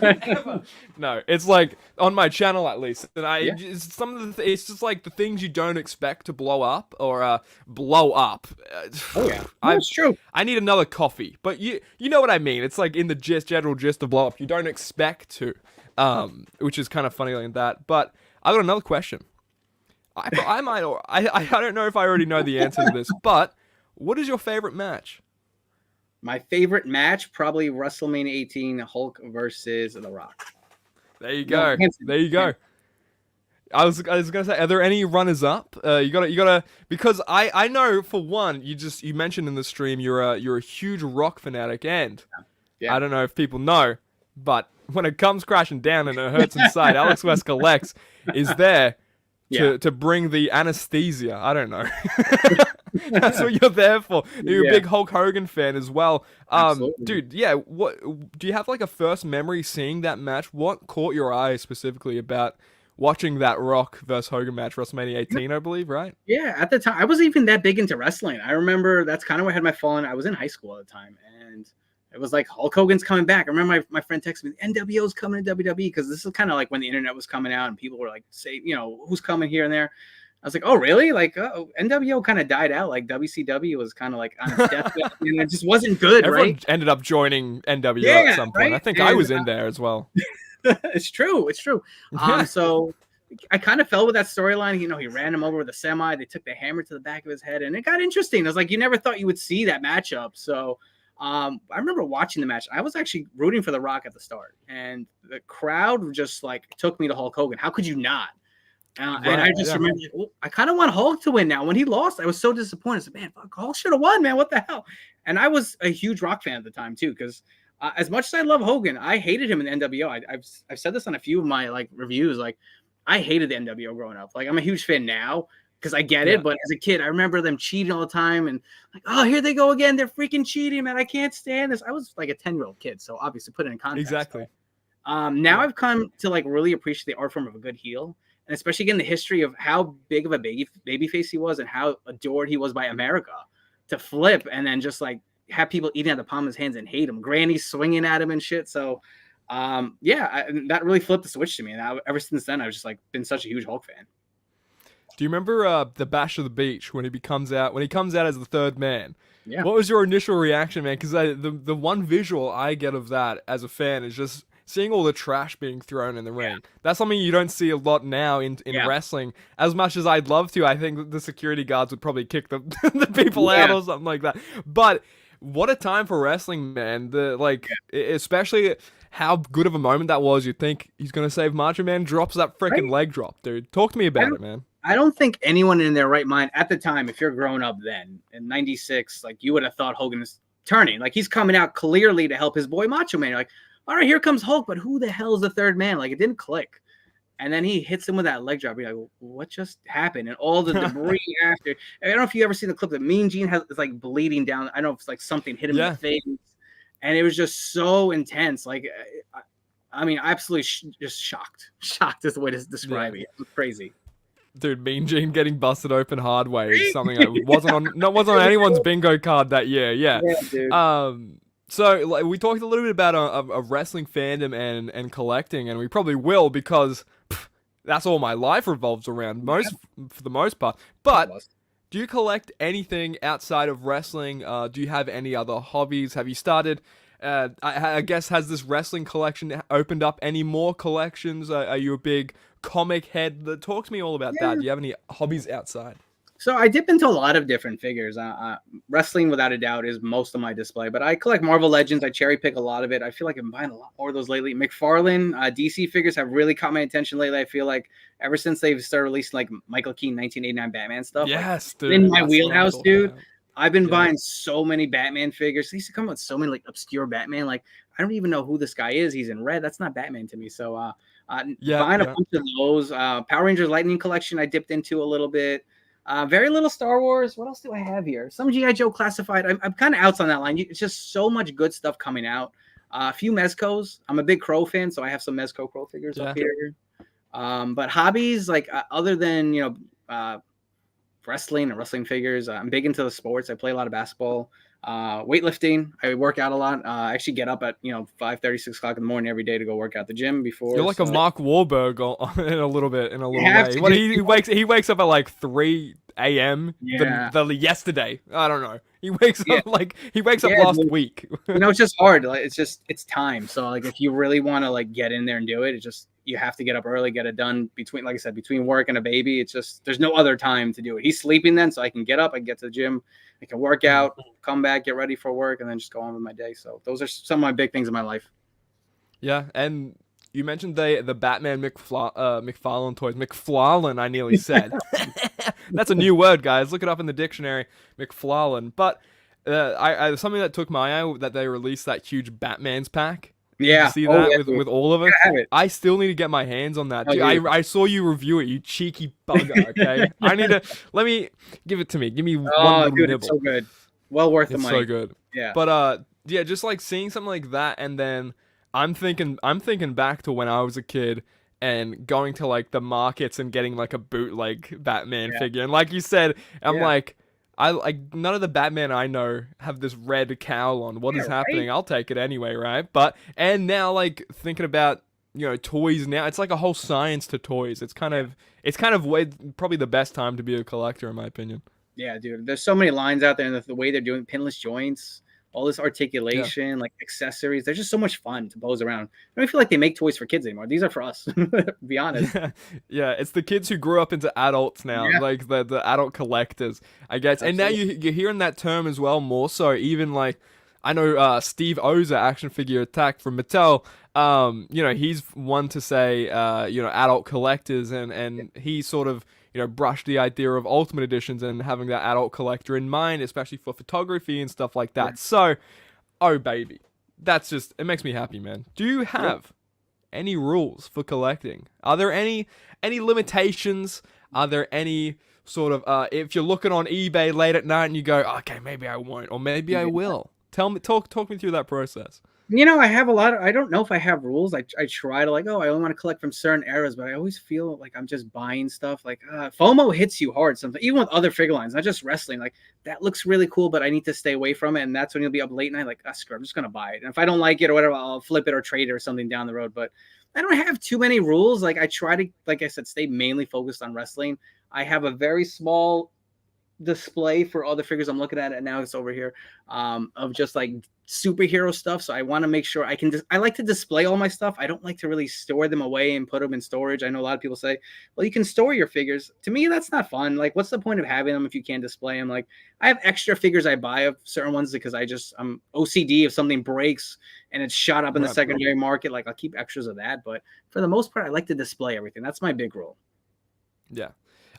Ever. No, it's like on my channel at least. And it's some of the it's just like the things you don't expect to blow up or blow up. That's true. I need another coffee, but you know what I mean. It's like in the general gist of blow up, you don't expect to, which is kind of funny like that. But I got another question. I don't know if I already know the answer to this, but what is your favorite match? My favorite match, probably WrestleMania 18, Hulk versus The Rock. There you go. There you go. I was gonna say, are there any runners up? You gotta because I know for one, you mentioned in the stream you're a huge Rock fanatic, and I don't know if people know, but when it comes crashing down and it hurts inside, Alex West Collects is there to bring the anesthesia. I don't know. That's what you're there for. You're a big Hulk Hogan fan as well. Dude, what do you have like a first memory seeing that match? What caught your eye specifically about watching that Rock versus Hogan match, WrestleMania 18, I believe, right? Yeah, at the time, I wasn't even that big into wrestling. I remember that's kind of where I had my fall. I was in high school at the time, and it was like Hulk Hogan's coming back. I remember my friend texted me, NWO's coming to WWE, because this is kind of like when the internet was coming out and people were like, say, who's coming here and there. I was like, oh, really? Like, NWO kind of died out. Like, WCW was kind of like on its deathbed. And it just wasn't good, Everyone right? ended up joining NWO at some point. Right? I think I was in there as well. It's true. So I kind of fell with that storyline. He ran him over with a semi. They took the hammer to the back of his head, and it got interesting. I was like, you never thought you would see that matchup. So I remember watching the match. I was actually rooting for The Rock at the start, and the crowd just like took me to Hulk Hogan. How could you not? And I just remember, I kind of want Hulk to win now. When he lost, I was so disappointed. I said, man, fuck, Hulk should have won, man. What the hell? And I was a huge Rock fan at the time, too, because as much as I love Hogan, I hated him in the NWO. I've said this on a few of my like reviews. Like, I hated the NWO growing up. Like, I'm a huge fan now because I get it. But as a kid, I remember them cheating all the time. And like, oh, here they go again. They're freaking cheating, man. I can't stand this. I was like a 10-year-old kid. So obviously put it in context. Exactly. Now Yeah. I've come to like really appreciate the art form of a good heel, and especially again the history of how big of a baby face he was and how adored he was by America. To flip and then just like have people eating at the palm of his hands and hate him, Granny swinging at him and shit. So, that really flipped the switch to me. And ever since then, I've just like been such a huge Hulk fan. Do you remember the Bash of the Beach when he comes out as the third man? Yeah. What was your initial reaction, man? Because the one visual I get of that as a fan is just seeing all the trash being thrown in the ring. That's something you don't see a lot now in Yeah. wrestling. As much as I'd love to, I think the security guards would probably kick the the people out Yeah. or something like that. But what a time for wrestling, man! Especially how good of a moment that was. You'd think he's gonna save Macho Man, drops that freaking Right. leg drop, dude. Talk to me about don't- it, man. I don't think anyone in their right mind at the time, if you're growing up then in '96, like you would have thought Hogan is turning. Like he's coming out clearly to help his boy Macho Man. You're like, all right, here comes Hulk, but who the hell is the third man? Like it didn't click. And then he hits him with that leg drop. You're like, what just happened? And all the debris after. I don't know if you ever seen the clip that Mean Gene is like bleeding down. I don't know if it's like something hit him in the face. And it was just so intense. Like, I mean, absolutely just shocked. Shocked is the way to describe it. It was crazy. Dude, Mean Gene getting busted open hard way is something that wasn't on anyone's bingo card that year. Yeah. Dude. So like, we talked a little bit about a wrestling fandom and collecting, and we probably will because that's all my life revolves around for the most part. But do you collect anything outside of wrestling? Do you have any other hobbies? Have you started? I guess has this wrestling collection opened up any more collections? Are you a big comic head? Talk to me all about that. Do you have any hobbies outside? So I dip into a lot of different figures. Wrestling, without a doubt, is most of my display. But I collect Marvel Legends. I cherry pick a lot of it. I feel like I'm buying a lot more of those lately. McFarlane, DC figures have really caught my attention lately. I feel like ever since they've started releasing like Michael Keaton 1989 Batman stuff, Yes, like, dude. in my That's wheelhouse, what I'm dude. talking about. I've been Yeah. buying so many Batman figures. They used to come with so many like obscure Batman. Like I don't even know who this guy is. He's in red. That's not Batman to me. So buying a bunch of those. Power Rangers Lightning Collection I dipped into a little bit. Very little Star Wars. What else do I have here? Some G.I. Joe Classified. I'm kind of outs on that line. It's just so much good stuff coming out. A few Mezcos. I'm a big Crow fan, so I have some Mezco Crow figures up here. But hobbies, like other than, wrestling and wrestling figures, I'm big into the sports. I play a lot of basketball. Weightlifting. I work out a lot. I actually get up at 5:30, 6 o'clock in the morning every day to go work out at the gym before. You're like a Mark Wahlberg in a little way. to What do- he wakes up at like 3 a.m. Yeah. the yesterday. I don't know. He wakes Yeah. up Yeah, last dude. week. It's just hard. Like it's time. So like if you really want to like get in there and do it, it's just you have to get up early, get it done between, like I said, between work and a baby. It's just there's no other time to do it. He's sleeping then, so I can get up, I can get to the gym, I can work out, come back, get ready for work, and then just go on with my day. So those are some of my big things in my life. Yeah, and you mentioned the Batman McFarlane toys. McFarlane, I nearly said. That's a new word, guys. Look it up in the dictionary. McFarlane. But I something that took my eye that they released that huge Batman's pack. Yeah. You see that with all of it? I have it. I still need to get my hands on that. Oh, Dude, dude. I saw you review it, you cheeky bugger, okay? I need to let me give it to me. Give me one Oh, little dude, nibble. it's so good. Well worth the It's money. so good. Yeah. But yeah, just like seeing something like that, and then I'm thinking back to when I was a kid and going to like the markets and getting like a bootleg Batman Yeah. figure. And like you said, I'm Yeah. like, none of the Batman I know have this red cowl on. What is Yeah, happening? I'll take it anyway, right? But and now like thinking about toys now, it's like a whole science to toys. It's kind of probably the best time to be a collector in my opinion. Yeah, dude. There's so many lines out there, and the way they're doing pinless joints, all this articulation, like accessories. They're just so much fun to pose around. I don't feel like they make toys for kids anymore. These are for us, to be honest. Yeah, it's the kids who grew up into adults now, Yeah. like the adult collectors, I guess. And now you're hearing that term as well more so. Even like, I know Steve Oza, Action Figure Attack from Mattel. He's one to say, adult collectors, and he sort of brushed the idea of Ultimate Editions and having that adult collector in mind, especially for photography and stuff like that. Yeah. So, oh baby, it makes me happy, man. Do you have any rules for collecting? Are there any limitations? Are there any sort of if you're looking on eBay late at night and you go, okay, maybe I won't, or maybe I will? Talk me through that process. I have a lot of, I don't know if I have rules. I try to like, oh, I only want to collect from certain eras, but I always feel like I'm just buying stuff. Like FOMO hits you hard sometimes, even with other figure lines, not just wrestling. Like that looks really cool, but I need to stay away from it. And that's when you'll be up late night, like, screw, I'm just gonna buy it. And if I don't like it or whatever, I'll flip it or trade it or something down the road. But I don't have too many rules. Like I try to, like I said, stay mainly focused on wrestling. I have a very small display for all the figures. I'm looking at it now. It's over here, of just like superhero stuff. So I want to make sure I can I like to display all my stuff. I don't like to really store them away and put them in storage. I know a lot of people say, well, you can store your figures. To me, that's not fun. Like, what's the point of having them if you can't display them? Like, I have extra figures I buy of certain ones because I'm OCD. If something breaks and it's shot up in the secondary market, like I'll keep extras of that. But for the most part, I like to display everything. That's my big rule. Yeah.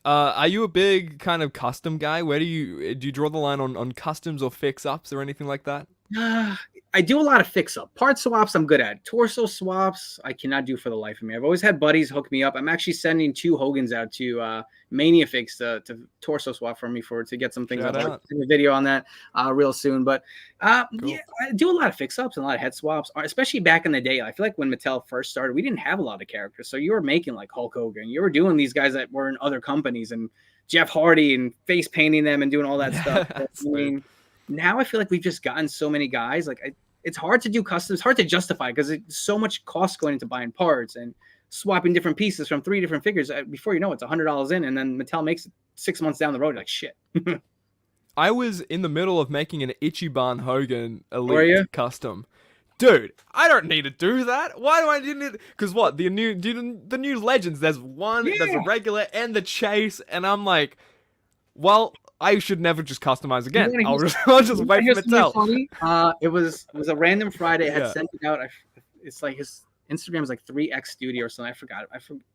Are you a big kind of custom guy? Where do you draw the line on customs or fix ups or anything like that? I do a lot of fix up. Part swaps I'm good at. Torso swaps I cannot do for the life of me. I've always had buddies hook me up. I'm actually sending 2 Hogans out to Mania Fix to torso swap for me to get some things up. I'll do a video on that real soon. But cool. Yeah, I do a lot of fix ups and a lot of head swaps, especially back in the day. I feel like when Mattel first started, we didn't have a lot of characters. So you were making like Hulk Hogan. You were doing these guys that were in other companies and Jeff Hardy and face painting them and doing all that stuff. I mean, now I feel like we've just gotten so many guys. Like it's hard to do customs, hard to justify because it's so much cost going into buying parts and swapping different pieces from 3 different figures. Before you know it's $100 in, and then Mattel makes it 6 months down the road. Like shit. I was in the middle of making an Ichiban Hogan Elite custom. Dude, I don't need to do that. Why do I need it? Because what the new Legends? There's one, there's a regular, and the Chase, and I'm like, well, I should never just customize again. I'll just wait for Mattel. It was a random Friday. I had sent it out. It's like his Instagram is like 3X Studio or something. I forgot.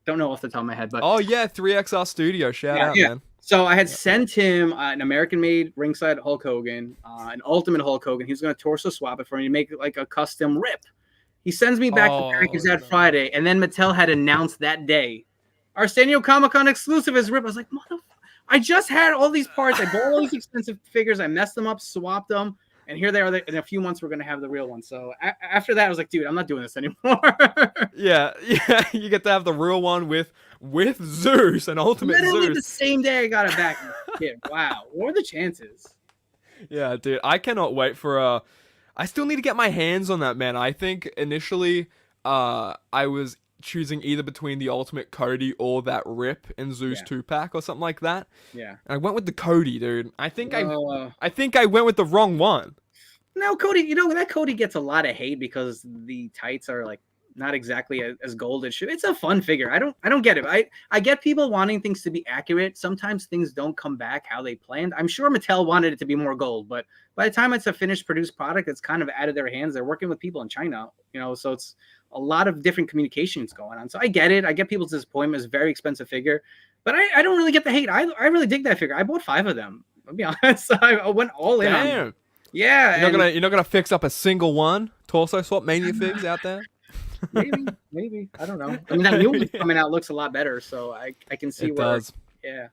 Don't know off the top of my head. But oh yeah, 3XR Studio. Shout out, man. So I had sent him an American-made ringside Hulk Hogan, an Ultimate Hulk Hogan. He was going to torso swap it for me to make like a custom rip. He sends me back the package that Friday, and then Mattel had announced that day, our San Diego Comic-Con exclusive is rip. I was like, motherfucker. I just had all these parts. I bought all these expensive figures. I messed them up, swapped them, and here they are. In a few months, we're going to have the real one. So after that, I was like, dude, I'm not doing this anymore. yeah. You get to have the real one with Zeus and Ultimate Literally Zeus. The same day I got it back. Wow. What are the chances? Yeah, dude. I cannot wait for I still need to get my hands on that, man. I think initially I was choosing either between the Ultimate Cody or that Rip and Zeus 2-pack or something like that. Yeah. And I went with the Cody, dude. I think I went with the wrong one. No, Cody, that Cody gets a lot of hate because the tights are like not exactly as gold as should. It's a fun figure. I don't get it. I get people wanting things to be accurate. Sometimes things don't come back how they planned. I'm sure Mattel wanted it to be more gold, but by the time it's a finished produced product, it's kind of out of their hands. They're working with people in China, so it's a lot of different communications going on. So I get it. I get people's disappointment. It's a very expensive figure, but I don't really get the hate. I really dig that figure. I bought 5 of them. I'll be honest. I went all in. Damn. Yeah. You're not gonna fix up a single one torso swap Mania figs out there? Maybe. I don't know. I mean, that new one coming out looks a lot better, so I can see where. Does. Yeah.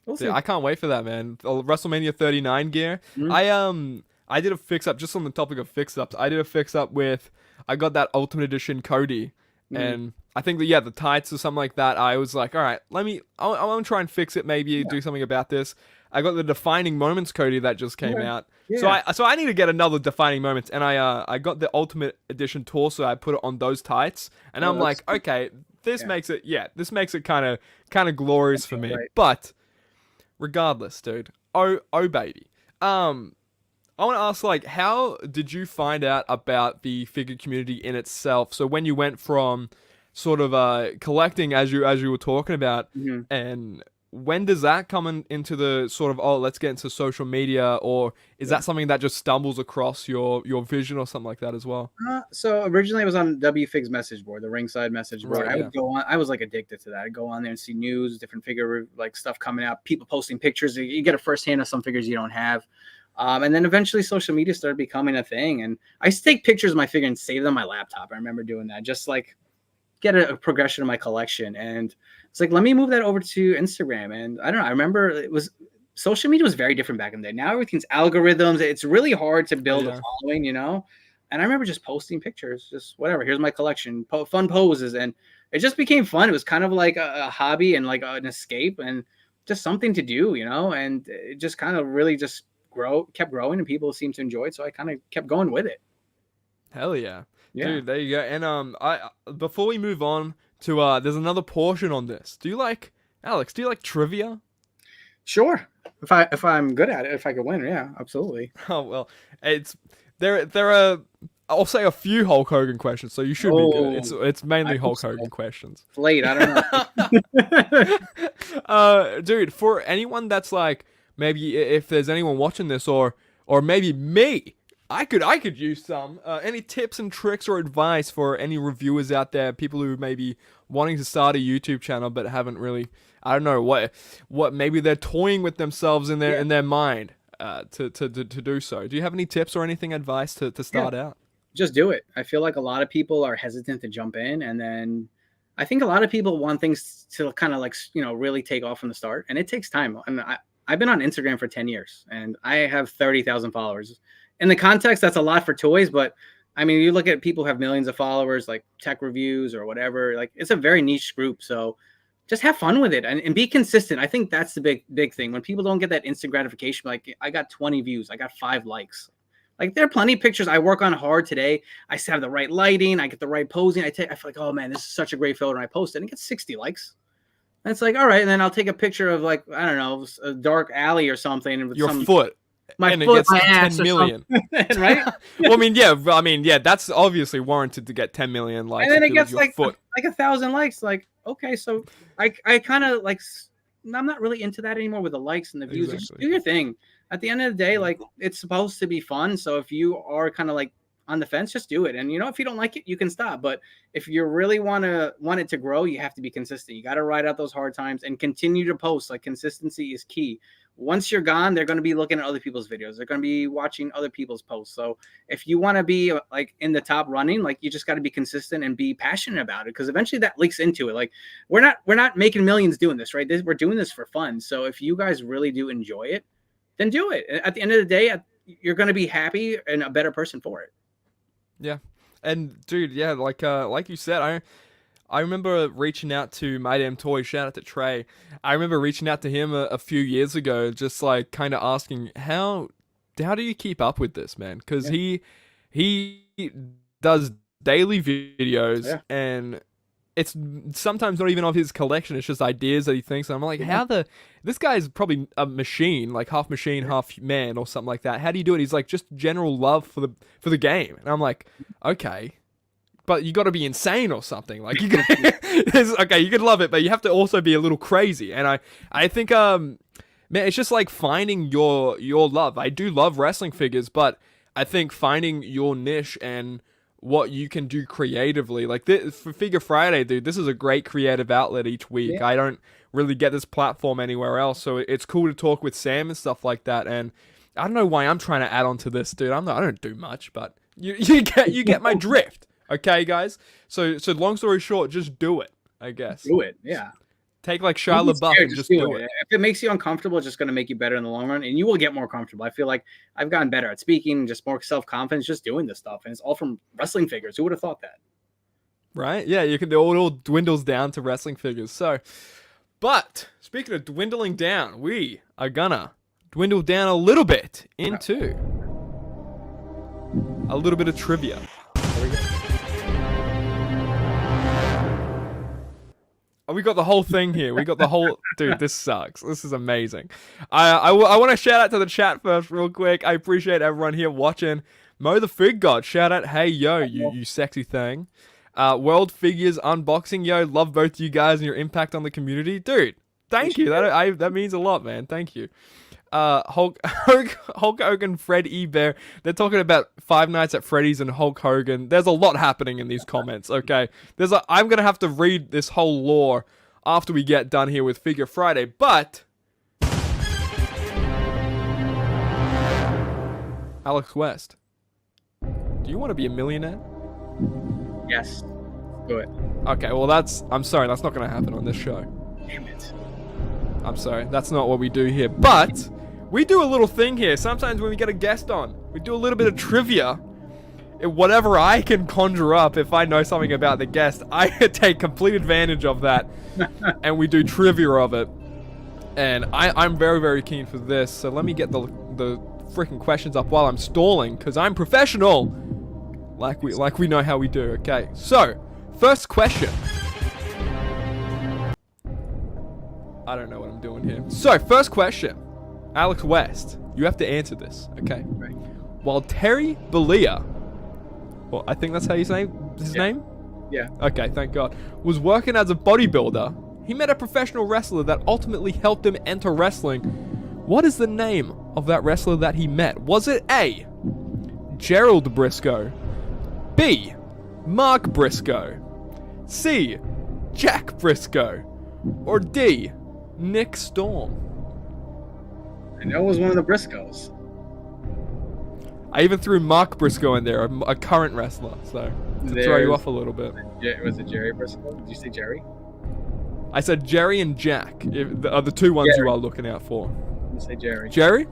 We'll see. I can't wait for that, man. The WrestleMania 39 gear. Mm-hmm. I did a fix up just on the topic of fix ups. I did a fix up with. I got that Ultimate Edition Cody, and I think that the tights or something like that. I was like, all right, I want to try and fix it. Maybe do something about this. I got the Defining Moments Cody that just came out. Yeah. So I need to get another Defining Moments, and I got the Ultimate Edition torso. I put it on those tights, and I'm like, okay, this makes it kind of glorious for me. Right. But regardless, dude, oh baby, I want to ask, like, how did you find out about the figure community in itself? So when you went from sort of collecting, as you were talking about, and when does that come into the sort of, let's get into social media, or is that something that just stumbles across your vision or something like that as well? So originally it was on WFig's message board, the ringside message board. Right, I would go on. I was like addicted to that. I'd go on there and see news, different figure like stuff coming out, people posting pictures. You get a first hand of some figures you don't have. And then eventually social media started becoming a thing. And I used to take pictures of my figure and save them on my laptop. I remember doing that, just like get a progression of my collection. And it's like, let me move that over to Instagram. And I don't know, I remember social media was very different back in the day. Now everything's algorithms. It's really hard to build a following, And I remember just posting pictures, just whatever. Here's my collection, fun poses, and it just became fun. It was kind of like a hobby and like an escape and just something to do, you know. And it just kind of really just kept growing, and people seemed to enjoy it. So I kind of kept going with it. Hell yeah. Yeah, Dude, there you go. And I before we move on to there's another portion on this. Alex, do you like trivia? sure. If I'm good at it, if I could win, yeah, absolutely. Oh well, there are I'll say a few Hulk Hogan questions, so you should be good. It's mainly I hope Hulk so. Hogan questions. It's late. I don't know. Dude, for anyone that's like maybe if there's anyone watching this or maybe me, I could use some any tips and tricks or advice for any reviewers out there, people who may be wanting to start a YouTube channel but haven't really, I don't know what maybe they're toying with themselves in their mind to do so. Do you have any tips or anything advice to start out? Just do it. I feel like a lot of people are hesitant to jump in, and then I think a lot of people want things to kind of like, you know, really take off from the start, and it takes time. I mean, I've been on Instagram for 10 years and I have 30,000 followers. In the context, that's a lot for toys, but I mean, you look at people who have millions of followers, like tech reviews or whatever, like it's a very niche group. So just have fun with it and be consistent. I think that's the big thing. When people don't get that instant gratification, like I got 20 views, I got 5 likes. Like there are plenty of pictures I work on hard today. I have the right lighting, I get the right posing. I feel like, oh man, this is such a great photo, and I post it and it gets 60 likes. And it's like, all right, and then I'll take a picture of like, I don't know, a dark alley or something, and with Your foot. my and foot, it gets my 10 ass, million. right? Well, I mean, yeah, that's obviously warranted to get 10 million likes. And then if it gets your like foot. 1,000 likes. Like, okay, so I kind of like, I'm not really into that anymore with the likes and the views. Just Exactly. do your thing. At the end of the day, like it's supposed to be fun. So if you are kind of like on the fence, just do it. And you know, if you don't like it, you can stop. But if you really want it to grow, you have to be consistent. You got to ride out those hard times and continue to post. Like consistency is key. Once you're gone, they're going to be looking at other people's videos. They're going to be watching other people's posts. So if you want to be like in the top running, like you just got to be consistent and be passionate about it, because eventually that leaks into it. Like we're not making millions doing this, right? We're doing this for fun. So if you guys really do enjoy it, then do it. At the end of the day, you're going to be happy and a better person for it. Yeah. And dude, yeah, like you said, I remember reaching out to My Damn Toy, shout out to Trey. I remember reaching out to him a few years ago, just like kind of asking how do you keep up with this, man? Because he does daily videos and it's sometimes not even of his collection. It's just ideas that he thinks. And I'm like, this guy's probably a machine, like half machine, half man or something like that. How do you do it? He's like, just general love for the game. And I'm like, okay, but you got to be insane or something. Like you okay, you could love it, but you have to also be a little crazy. And I think, man, it's just like finding your love. I do love wrestling figures, but I think finding your niche and what you can do creatively, like this, for Figure Friday, dude, this is a great creative outlet each week. Yeah. I don't really get this platform anywhere else, so it's cool to talk with Sam and stuff like that. And I don't know why I'm trying to add on to this, dude. I don't do much, but you get my drift, okay, guys? So long story short, just do it, I guess. Do it, yeah. Take like Shia LaBeouf and just do it. If it makes you uncomfortable, it's just going to make you better in the long run, and you will get more comfortable. I feel like I've gotten better at speaking, just more self-confidence, just doing this stuff, and it's all from wrestling figures. Who would have thought that? Right? Yeah, you can do it all dwindles down to wrestling figures. So, but speaking of dwindling down, we are gonna dwindle down a little bit into a little bit of trivia. There we go. Oh, we got the whole thing here. We got the whole... Dude, this sucks. This is amazing. I want to shout out to the chat first real quick. I appreciate everyone here watching. Mo the Fig God, shout out. Hey, yo, you sexy thing. World Figures Unboxing, yo. Love both of you guys and your impact on the community. Dude, thank you. That means a lot, man. Thank you. Hulk Hogan, Fred E. Bear. They're talking about Five Nights at Freddy's and Hulk Hogan. There's a lot happening in these comments, okay? I'm going to have to read this whole lore after we get done here with Figure Friday, but... Alex West, do you want to be a millionaire? Yes. Do it. Okay, well I'm sorry, that's not going to happen on this show. Damn it. I'm sorry, that's not what we do here, but... We do a little thing here. Sometimes when we get a guest on, we do a little bit of trivia. whatever I can conjure up, if I know something about the guest, I take complete advantage of that, and we do trivia of it. And I'm very, very keen for this. So let me get the freaking questions up while I'm stalling, because I'm professional, like we know how we do. Okay, so first question. I don't know what I'm doing here. So first question, Alex West, you have to answer this. Okay. Right. While Terry Bollea, well, I think that's how you say his name? Yeah. Okay, thank God. Was working as a bodybuilder, he met a professional wrestler that ultimately helped him enter wrestling. What is the name of that wrestler that he met? Was it A, Gerald Briscoe, B, Mark Briscoe, C, Jack Briscoe, or D, Nick Storm? I know it was one of the Briscoes. I even threw Mark Briscoe in there, a current wrestler, so to throw you off a little bit. Was it Jerry Briscoe? Did you say Jerry? I said Jerry and Jack are the two ones Jerry. you are looking out for. You say Jerry. Jerry?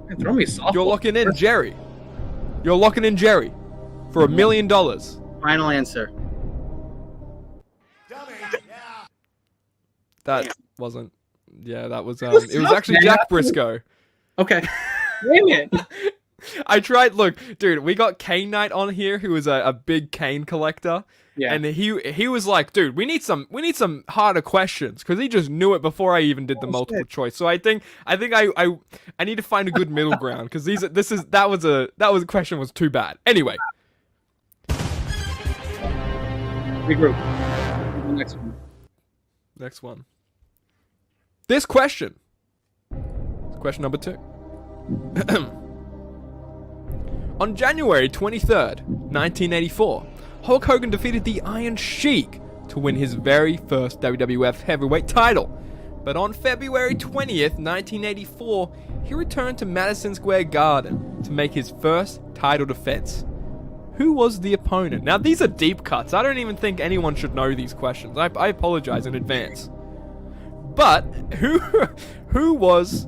Hey, throw me a softball. You're locking in Jerry. You're locking in Jerry for $1 million. Final answer. That wasn't. Yeah, that was. It was actually Jack Briscoe. Okay. Damn it. I tried. Look, dude, we got Kane Knight on here, who is a big Kane collector. Yeah. And he was like, dude, we need some harder questions, because he just knew it before I even did the multiple choice. So I think I need to find a good middle ground, because that question was too bad. Anyway. Regroup. The next one. Next one. This question. Question number 2. On January 23rd, 1984, Hulk Hogan defeated the Iron Sheik to win his very first WWF heavyweight title. But on February 20th, 1984, he returned to Madison Square Garden to make his first title defense. Who was the opponent? Now, these are deep cuts. I don't even think anyone should know these questions. I apologize in advance. But who was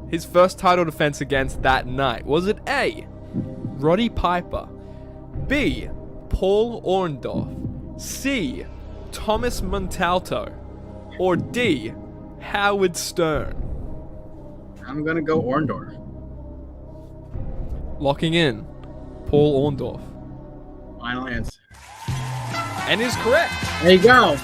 his first title defense against that night? Was it A, Roddy Piper, B, Paul Orndorff, C, Thomas Montalto, or D, Howard Stern? I'm gonna go Orndorff. Locking in Paul Orndorff. Final answer. And is correct. There you go.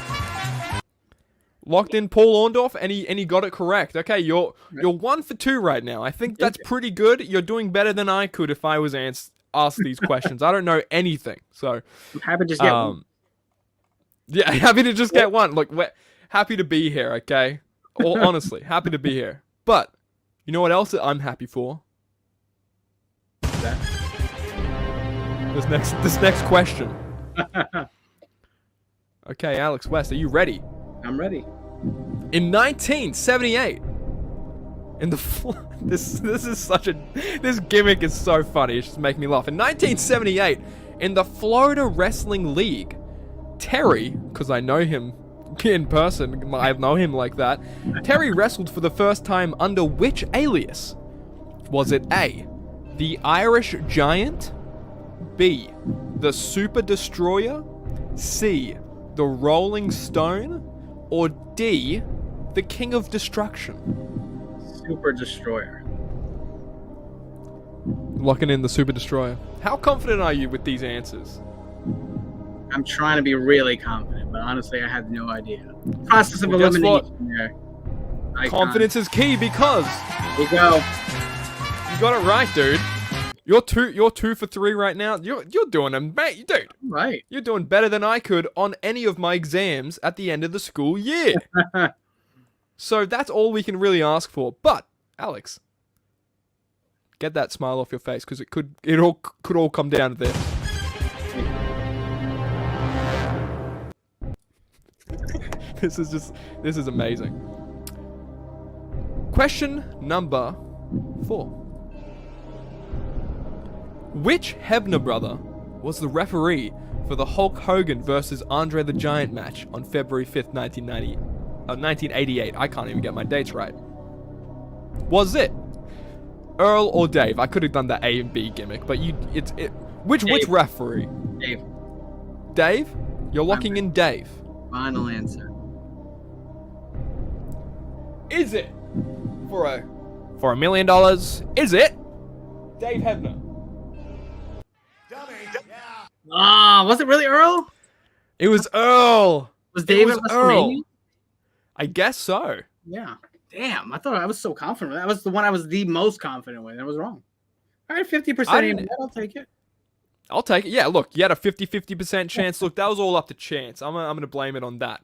Locked in Paul Orndorff, and he got it correct. Okay, you're 1 for 2 right now. I think that's pretty good. You're doing better than I could if I was asked these questions. I don't know anything, so I'm happy to just get one. Yeah, happy to just get one. Look, we're happy to be here. Okay, or honestly, happy to be here. But you know what else I'm happy for? That. This next question. Okay, Alex West, are you ready? I'm ready. In 1978, this gimmick is so funny. It's just making me laugh. In 1978, in the Florida Wrestling League, Terry, because I know him in person, I know him like that. Terry wrestled for the first time under which alias? Was it A, the Irish Giant, B, the Super Destroyer, C, the Rolling Stone, or D, the King of Destruction? Super Destroyer. Locking in the Super Destroyer. How confident are you with these answers? I'm trying to be really confident, but honestly, I have no idea. Process of Well, guess elimination there. Confidence is key, because Here we go. you got it right, dude. You're 2 for 3 right now. You're doing dude. Right. You're doing better than I could on any of my exams at the end of the school year. So that's all we can really ask for. But Alex, get that smile off your face, because it could all come down to this. This is amazing. Question number 4. Which Hebner brother was the referee for the Hulk Hogan versus Andre the Giant match on February 5th, 1988? I can't even get my dates right. Was it Earl or Dave? I could have done the A and B gimmick, but which Dave. referee? Dave, Dave? You're locking in Dave. final answer. Is it for $1 million? Is it Dave Hebner? Ah, was it really Earl? It was Earl. Was Dave was at WrestleMania? I guess so. Yeah. Damn, I thought I was so confident. That was the one I was the most confident with. And I was wrong. All right, 50%. I'll take it. I'll take it. Yeah, look, you had a 50% chance. Look, that was all up to chance. I'm going to blame it on that.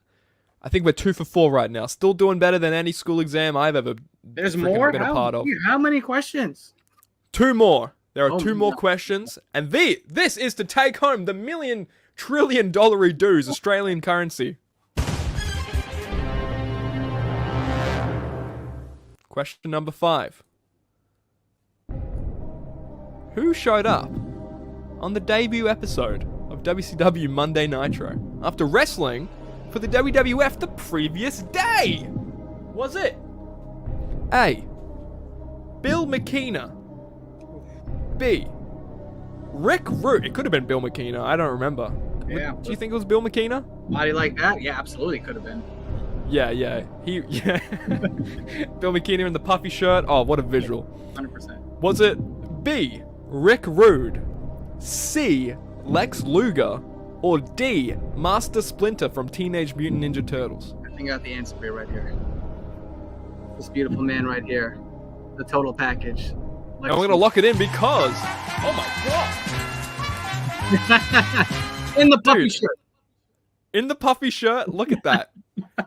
I think we're 2 for 4 right now. Still doing better than any school exam I've ever There's freaking more? been a part of. How many questions? 2 more. There are Oh, 2 more no. questions. And this is to take home the $1 trillion dues, Australian currency. Question number 5. Who showed up on the debut episode of WCW Monday Nitro after wrestling for the WWF the previous day? Was it A. Bill McKenna, B. Rick Rude? It could have been Bill McKenna. I don't remember. Yeah. Do you think it was Bill McKenna? Body like that? Yeah, absolutely could have been. Yeah. Yeah. Bill McKenna in the puffy shirt. Oh, what a visual. 100%. Was it B. Rick Rude, C. Lex Luger, or D. Master Splinter from Teenage Mutant Ninja Turtles? I think I got the answer for you right here. This beautiful man right here. The total package. And we're gonna lock it in because, oh my god, in the puppy Dude. shirt. in the puffy shirt. Look at that.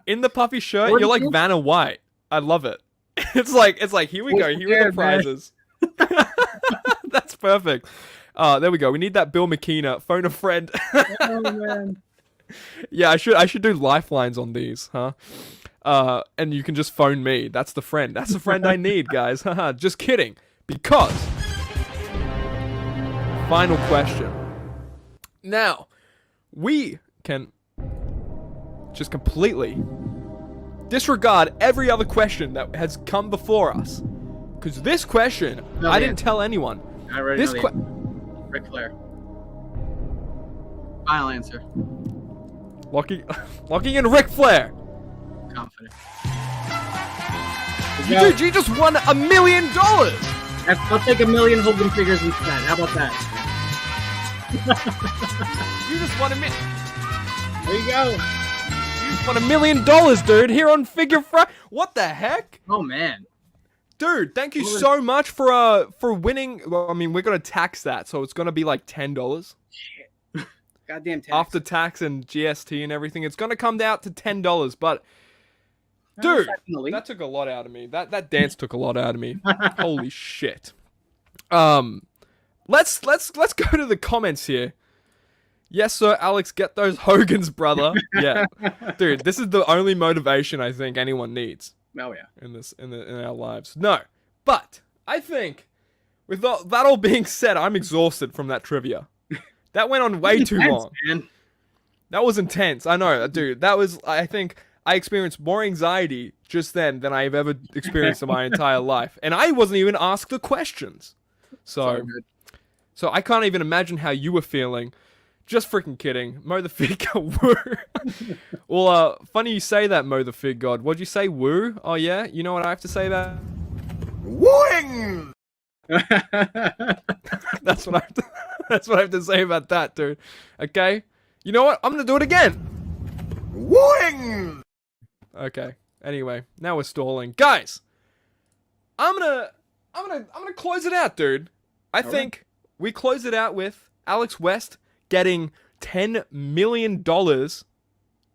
In the puffy shirt, What you're is like it? Vanna White. I love it. It's like here we go. Here are the Yeah, man. prizes. That's perfect. There we go. We need that Bill McKenna. Phone a friend. Oh man. Yeah, I should do lifelines on these, huh? And you can just phone me. That's the friend. That's the friend I need, guys. Haha, just kidding. Because final question. Now, we can just completely disregard every other question that has come before us. Because this question, No, I yeah. didn't tell anyone. I already This know que- the Ric Flair. Final answer. locking in Ric Flair. Confident. Dude, you just won $1 million. I'll take 1 million Hogan figures instead. How about that? You just won $1 million. There you go. You just won $1 million, dude. Here on Figure Friday. What the heck? Oh man. Dude, thank you so much for winning. Well, I mean, we're gonna tax that, so it's gonna be like $10 Goddamn tax. after tax and GST and everything. It's gonna come out to $10. But dude, that took a lot out of me. That dance took a lot out of me. Holy shit. Let's go to the comments here. Yes, sir, Alex, get those Hogans, brother. Yeah, dude, this is the only motivation I think anyone needs. Oh yeah. In our lives. No, but I think with that all being said, I'm exhausted from that trivia. That went on way too long. Man. That was intense. I know, dude. I think I experienced more anxiety just then than I've ever experienced in my entire life, and I wasn't even asked the questions. So So good. I can't even imagine how you were feeling. Just freaking kidding. Mo the Fig God, woo. Well, funny you say that, Mo the Fig God. What'd you say, woo? Oh, yeah? You know what I have to say about Wooing! That's what I have to say about that, dude. Okay? You know what? I'm gonna do it again. Wooing! Okay. Anyway, now we're stalling. Guys, I'm gonna close it out, dude. I think we close it out with Alex West getting $10 million.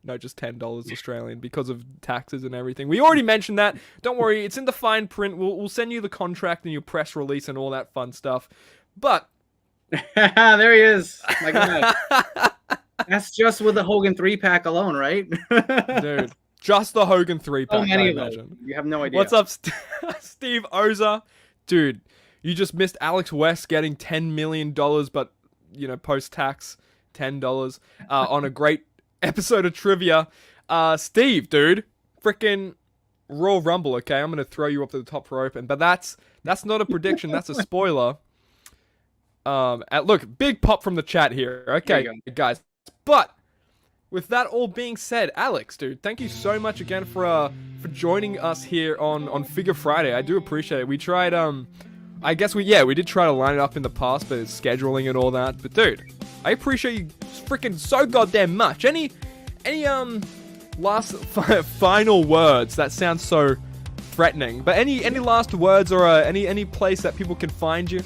No, just $10 Australian because of taxes and everything. We already mentioned that. Don't worry, it's in the fine print. We'll send you the contract and your press release and all that fun stuff. But There he is. My God. That's just with the Hogan 3-pack alone, right? dude, just the Hogan 3-pack, So many I of those. imagine. You have no idea. What's up, Steve Oza? Dude, you just missed Alex West getting $10 million, but, you know, post-tax $10 on a great episode of trivia. Steve, dude, freaking Royal Rumble, okay? I'm going to throw you up to the top rope, but that's That's not a prediction. That's a spoiler. Look, big pop from the chat here. Okay, There you guys. But with that all being said, Alex, dude, thank you so much again for joining us here on Figure Friday. I do appreciate it. We tried I guess we did try to line it up in the past, but it's scheduling and all that. But dude, I appreciate you freaking so goddamn much. Any last final words? That sounds so threatening. But any last words or any place that people can find you?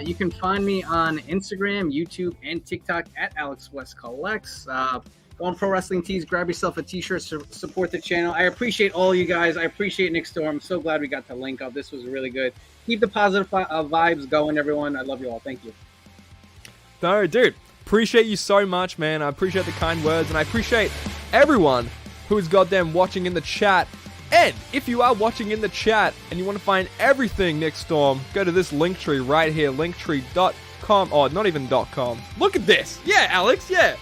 You can find me on Instagram, YouTube, and TikTok at Alex West Collects. Go on Pro Wrestling Tees, grab yourself a t-shirt, support the channel. I appreciate all you guys. I appreciate Nick Storm. I'm so glad we got to link up. This was really good. Keep the positive vibes going, everyone. I love you all. Thank you. No, dude, appreciate you so much, man. I appreciate the kind words, and I appreciate everyone who's goddamn watching in the chat. And if you are watching in the chat and you want to find everything Nick Storm, go to this link tree right here, linktree.com. Oh, not even .com. Look at this. Yeah, Alex, yeah.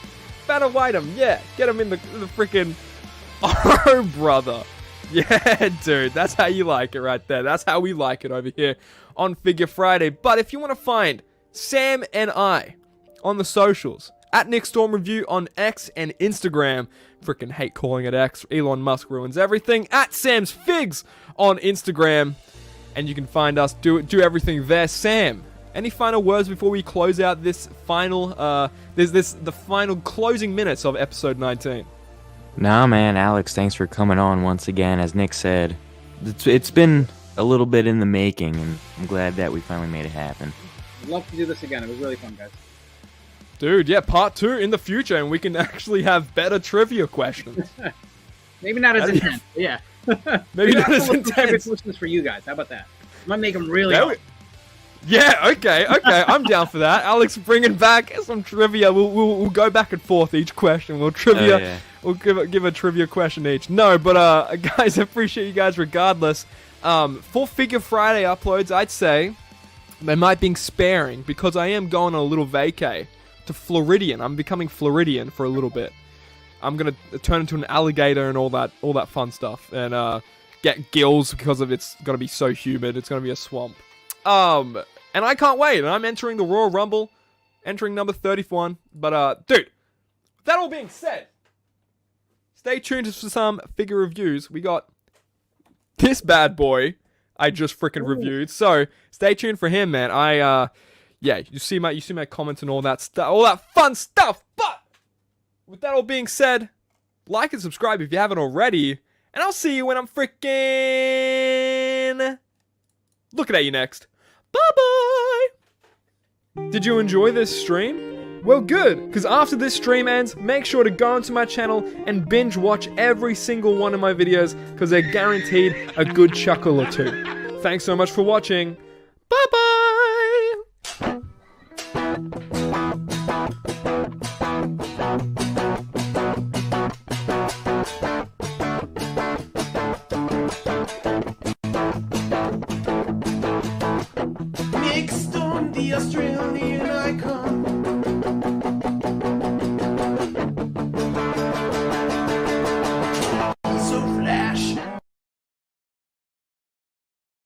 Battle item, yeah. Get him in the freaking... Oh, brother. Yeah, dude, that's how you like it right there. That's how we like it over here on Figure Friday. But if you want to find Sam and I on the socials, at Nick Storm Review on X and Instagram. Freaking hate calling it X. Elon Musk ruins everything. At Sam's Figs on Instagram. And you can find us, do everything there. Sam, any final words before we close out this final, the final closing minutes of episode 19? Nah, man, Alex, thanks for coming on once again. As Nick said, it's been a little bit in the making, and I'm glad that we finally made it happen. I'd love to do this again. It was really fun, guys. Dude, yeah, part 2 in the future, and we can actually have better trivia questions. Maybe not as intense, but yeah. Maybe not as Trivia intense. questions for you guys. How about that? I might make them really Yeah, hard. Yeah, okay, I'm down for that. Alex bringing back some trivia. We'll go back and forth each question. We'll trivia. Oh, yeah. We'll give a trivia question each. No, but guys, I appreciate you guys regardless. For Figure Friday uploads, I'd say they might be sparing because I am going on a little vacay to Floridian. I'm becoming Floridian for a little bit. I'm gonna turn into an alligator and all that fun stuff, and get gills because of it's gonna be so humid. It's gonna be a swamp. And I can't wait. And I'm entering the Royal Rumble, entering number 31. But dude, with that all being said, stay tuned for some figure reviews. We got this bad boy I just freaking reviewed. So stay tuned for him, man. Yeah, you see my comments and all that stuff, all that fun stuff. But with that all being said, like and subscribe if you haven't already, and I'll see you when I'm freaking looking at you next. Bye bye. Did you enjoy this stream? Well, good, because after this stream ends, make sure to go onto my channel and binge watch every single one of my videos, because they're guaranteed a good chuckle or two. Thanks so much for watching.